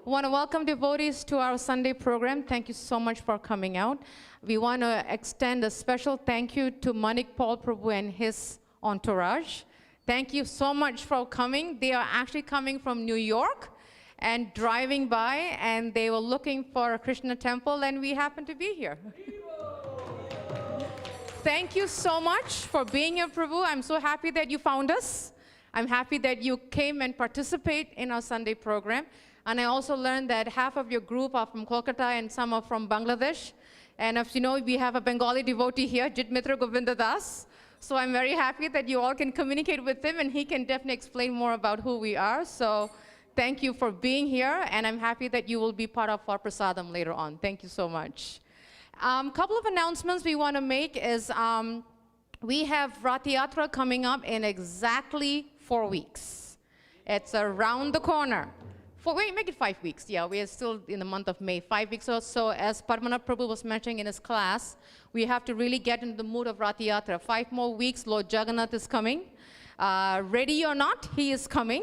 We want to welcome devotees to our Sunday program. Thank you so much for coming out. We want to extend a special thank you to Manik Paul Prabhu and his entourage. Thank you so much for coming. They are actually coming from New York and driving by, and they were looking for a Krishna temple, and we happen to be here. Thank you so much for being here, Prabhu. I'm so happy that you found us. I'm happy that you came and participate in our Sunday program. And I also learned that half of your group are from Kolkata and some are from Bangladesh. And as you know, we have a Bengali devotee here, Jit Mitra Govinda Das, So I'm very happy that you all can communicate with him, and he can definitely explain more about who we are. So thank you for being here, and I'm happy that you will be part of our prasadam later on. Thank you so much. Couple of announcements we want to make is we have Rath Yatra coming up in exactly 4 weeks. It's around the corner. Make it 5 weeks. Yeah, we are still in the month of May. 5 weeks or so, as Padmanath Prabhu was mentioning in his class, we have to really get into the mood of Rath Yatra. 5 more weeks, Lord Jagannath is coming. Ready or not, he is coming.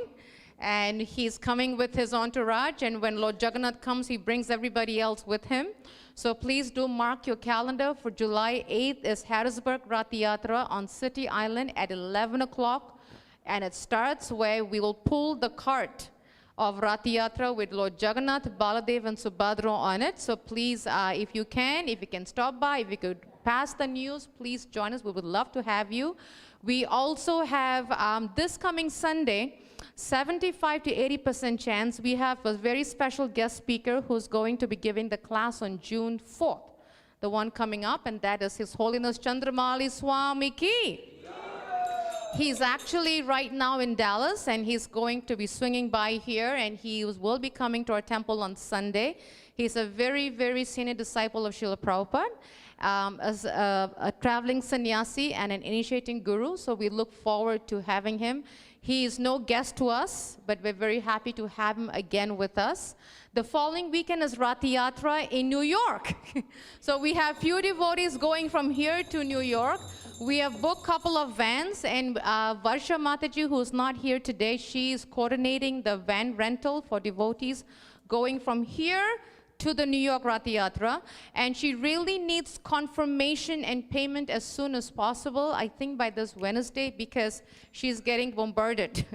And he's coming with his entourage. And when Lord Jagannath comes, he brings everybody else with him. So please do mark your calendar. For July 8th is Harrisburg Rath Yatra on City Island at 11 o'clock. And it starts where we will pull the cart of Rath Yatra with Lord Jagannath, Baladev, and Subhadra on it. So please, if you can stop by, if you could pass the news, please join us. We would love to have you. We also have this coming Sunday, 75 to 80% chance, we have a very special guest speaker who's going to be giving the class on June 4th. The one coming up, and that is His Holiness Chandramali Swami Ki. He's actually right now in Dallas, and he's going to be swinging by here, and he will be coming to our temple on Sunday. He's a very, very senior disciple of Srila Prabhupada, as a traveling sannyasi and an initiating guru, so we look forward to having him. He is no guest to us, but we're very happy to have him again with us. The following weekend is Rath Yatra in New York. So we have few devotees going from here to New York. We have booked a couple of vans, and Varsha Mataji, who's not here today, she is coordinating the van rental for devotees going from here to the New York Rath Yatra, and she really needs confirmation and payment as soon as possible, I think by this Wednesday, because she's getting bombarded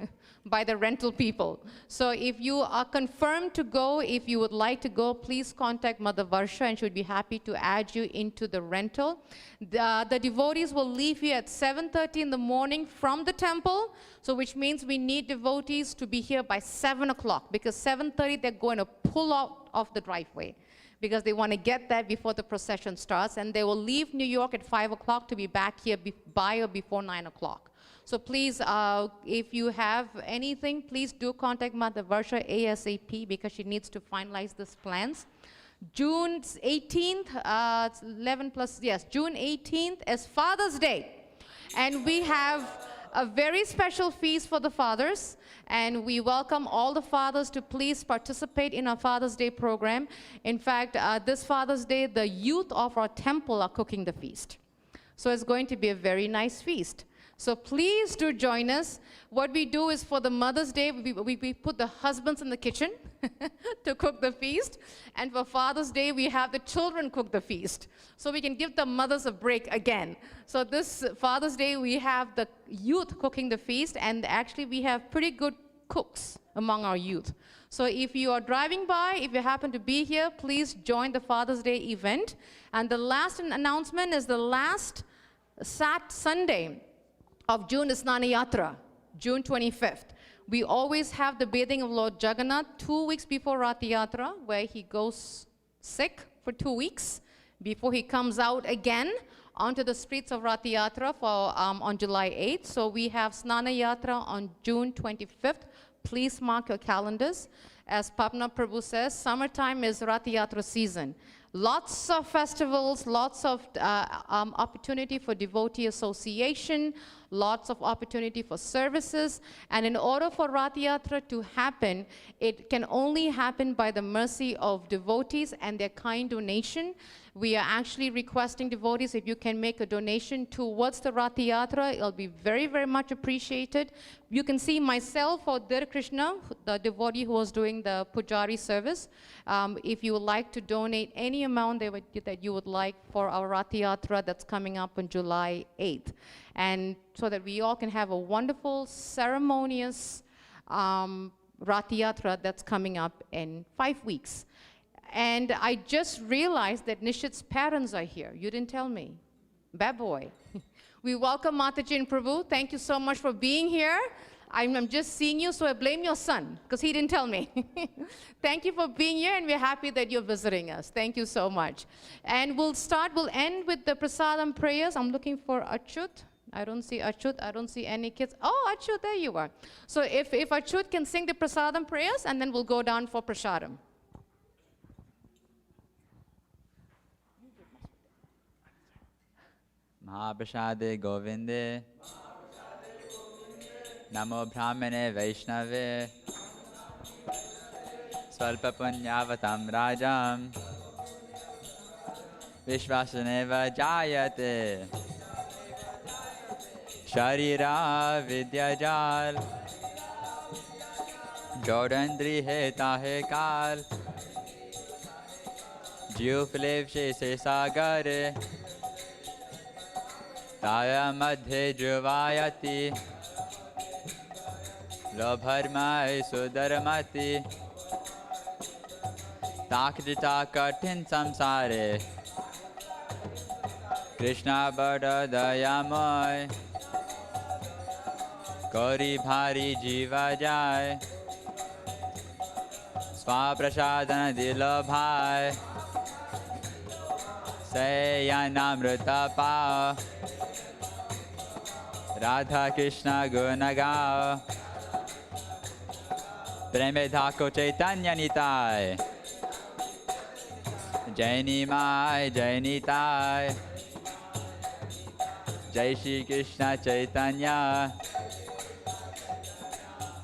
by the rental people. So if you are confirmed to go, if you would like to go, please contact Mother Varsha, and she would be happy to add you into the rental. The devotees will leave here at 7:30 in the morning from the temple, so which means we need devotees to be here by 7 o'clock, because 7:30 they're going to pull out of the driveway, because they want to get that before the procession starts, and they will leave New York at 5 o'clock to be back here by or before 9 o'clock. So please, if you have anything, please do contact Mother Varsha ASAP, because she needs to finalize these plans. June 18th, 11 plus, yes, June 18th is Father's Day. And we have a very special feast for the fathers, and we welcome all the fathers to please participate in our Father's Day program. In fact, this Father's Day, the youth of our temple are cooking the feast. So it's going to be a very nice feast. So please do join us. What we do is for the Mother's Day, we put the husbands in the kitchen to cook the feast. And for Father's Day, we have the children cook the feast. So we can give the mothers a break again. So this Father's Day, we have the youth cooking the feast. And actually, we have pretty good cooks among our youth. So if you are driving by, if you happen to be here, please join the Father's Day event. And the last announcement is the last Sunday of June is Snana Yatra, June 25th. We always have the bathing of Lord Jagannath 2 weeks before Rath Yatra, where he goes sick for 2 weeks before he comes out again onto the streets of Rath Yatra on July 8th. So we have Snana Yatra on June 25th. Please mark your calendars. As Padmanath Prabhu says, summertime is Rath Yatra season. Lots of festivals, lots of opportunity for devotee association, lots of opportunity for services. And in order for Rath Yatra to happen, it can only happen by the mercy of devotees and their kind donation. We are actually requesting devotees, if you can make a donation towards the Rath Yatra, it'll be very, very much appreciated. You can see myself or Dir Krishna, the devotee who was doing the Pujari service. If you would like to donate any amount that you would like for our Rath Yatra that's coming up on July 8th. And so that we all can have a wonderful, ceremonious Rath Yatra that's coming up in 5 weeks. And I just realized that Nishit's parents are here. You didn't tell me. Bad boy. We welcome Mataji and Prabhu. Thank you so much for being here. I'm just seeing you, so I blame your son, because he didn't tell me. Thank you for being here, and we're happy that you're visiting us. Thank you so much. And we'll end with the prasadam prayers. I'm looking for Achut. I don't see Achut. I don't see any kids. Oh, Achut, there you are. So if Achut can sing the prasadam prayers, and then we'll go down for prasadam. Mahaprasade Govinde Namo Brahmane Vaishnave Svalpa Punyavatam Rajam Vishvasaneva Jayate Sharira Vidyajal Jodandri Heta He Kal Juflev Se Sagare Taya Madhe Juvayati Lobharmai Sudarmati Takjita Katin Samsare Krishna Bada Dayamoy Gauri Bhari Jiva Jai Swaprasadana Dilo Bhai Sayanamrita Pao Radha Krishna Gunagao Preme Dhako Chaitanya Nitai Jaini Mai Jaini Tai Jai Shri Krishna Chaitanya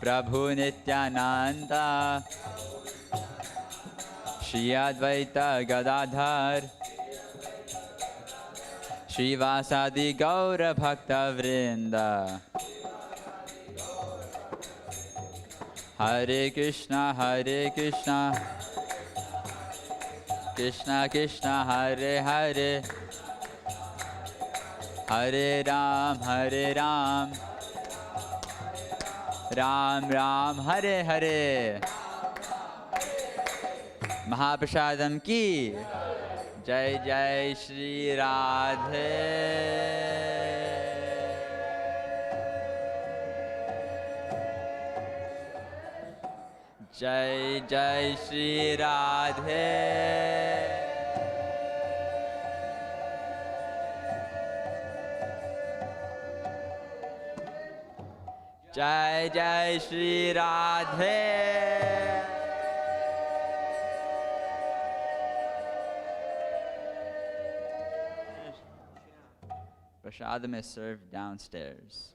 Prabhu Nityananda Shri Advaita Gadadhar Shivasadi Gaura Bhakta Vrinda Hare Krishna Krishna Krishna Hare Hare Hare Ram Ram Ram Hare Hare Mahaprasadam ki Jai Jai Shri Radhe Jai Jai Shri Radhe Jai Jai Shri Radhe Prasadam is served downstairs.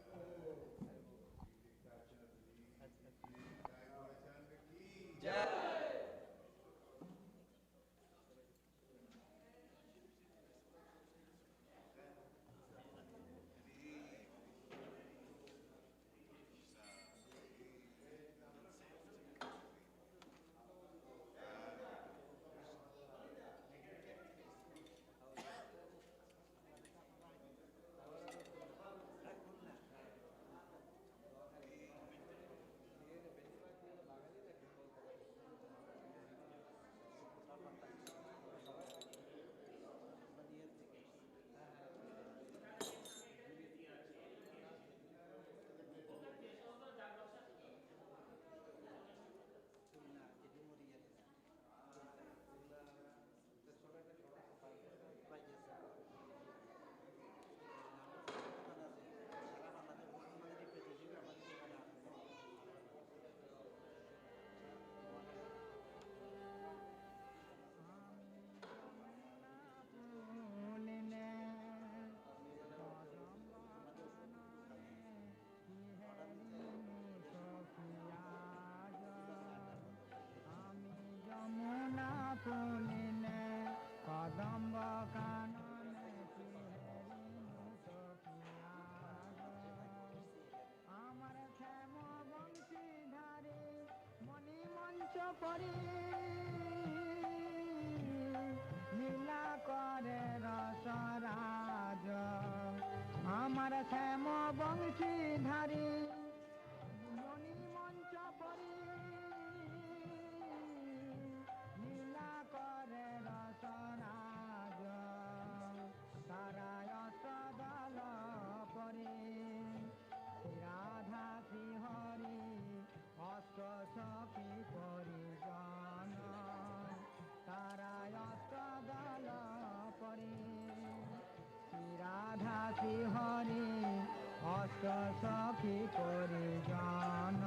Hare অষ্ট সখী পরিজন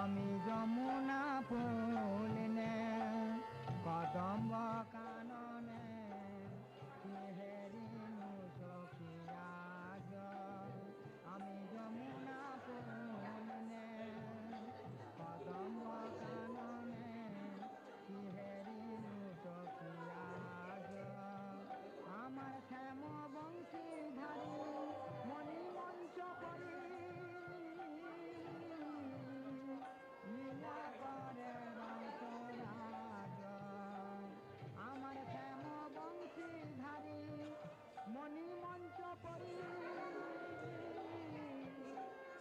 আমি যমুনা ফুলনে কদম্ব কাননে হেরিনু সখিয়াজ আমি যমুনা ফুলনে কদম্ব কাননে হেরিনু সখিয়াজ আমার শ্যাম বংশী ধারী মণি মঞ্চ করি লীলা করে রসরাজ আমার শ্যাম বংশী ধারী মণি মঞ্চ করি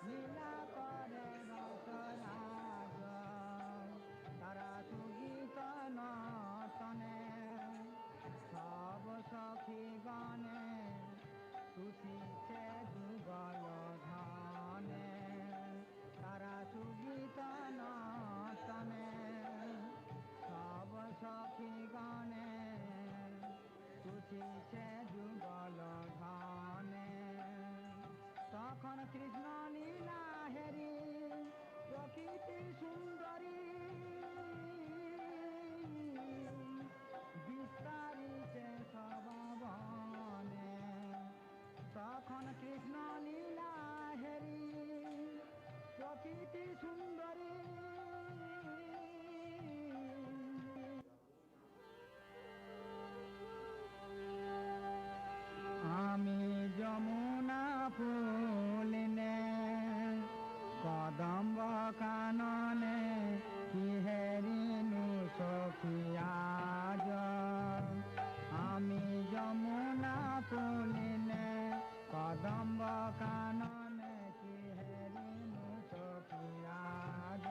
লীলা করে রসরাজ তারা সুগীত নতনে সব সখী গানে তুষিছে যুগল ধানে তারা সুগীত নতনে সব সখী গানে তুষিছে যুগল ধানে তখন কৃষ্ণ লীলা হেরি প্রকৃতি সুন্দরী বিস্তারিতে সবনে তখন কৃষ্ণ লীলা হেরি প্রকৃতি সুন্দরী আমি যমুনা ফুলনে কদম্ব কাননে কি হেরিনু সখিয়াজ আমি যমুনা ফুলনে কদম্ব কাননে কি হেরিনু সখিয়াজ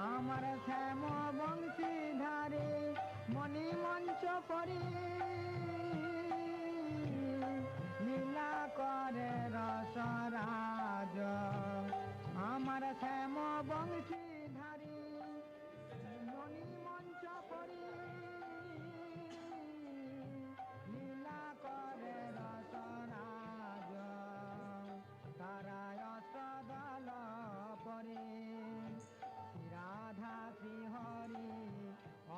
আমার শ্যাম বংশী ধারে মণি মঞ্চ করি লীলা করে রসরাজ আমার শ্যাম বংশী ধারী মণি মঞ্চ করি লীলা করে রসরাজ তারা অষ্টদল পরে রাধা শ্রীহরি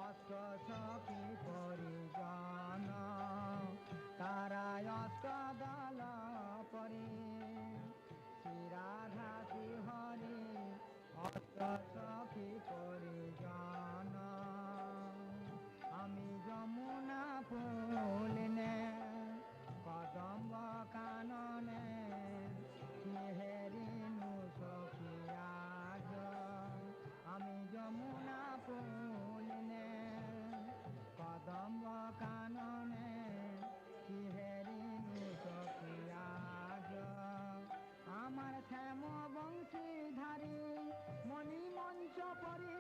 অষ্ট সখী পরিজন তারা অষ্টদল পরে রাধা শ্রীহরি অষ্ট সখী পরিজন আমি যমুনা ফুলনে কদম্ব কাননে হেরিনু সখিয়াজ আমি যমুনা ফুলনে কদম্ব কাননে হেরিনু সখিয়াজ আমার শ্যাম বংশী ধারী মণি মঞ্চ পরি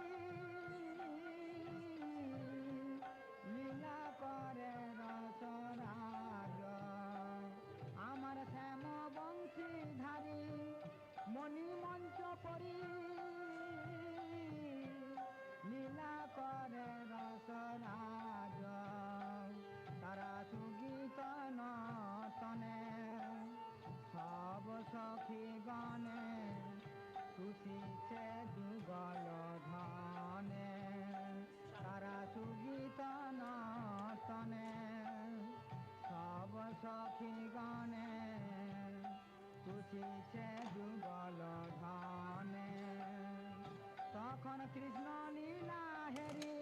লীলা করে রসরাজ আমার শ্যাম বংশী ধারী মণি মঞ্চ পরি লীলা করে রসরাজ তারা সুগীত নতনে সব সখী গানে তুষিছে যুগল ধানে তারা সুগীত নতনে সব সখী গানে তুষিছে যুগল ধানে তখন কৃষ্ণ লীলা হেরি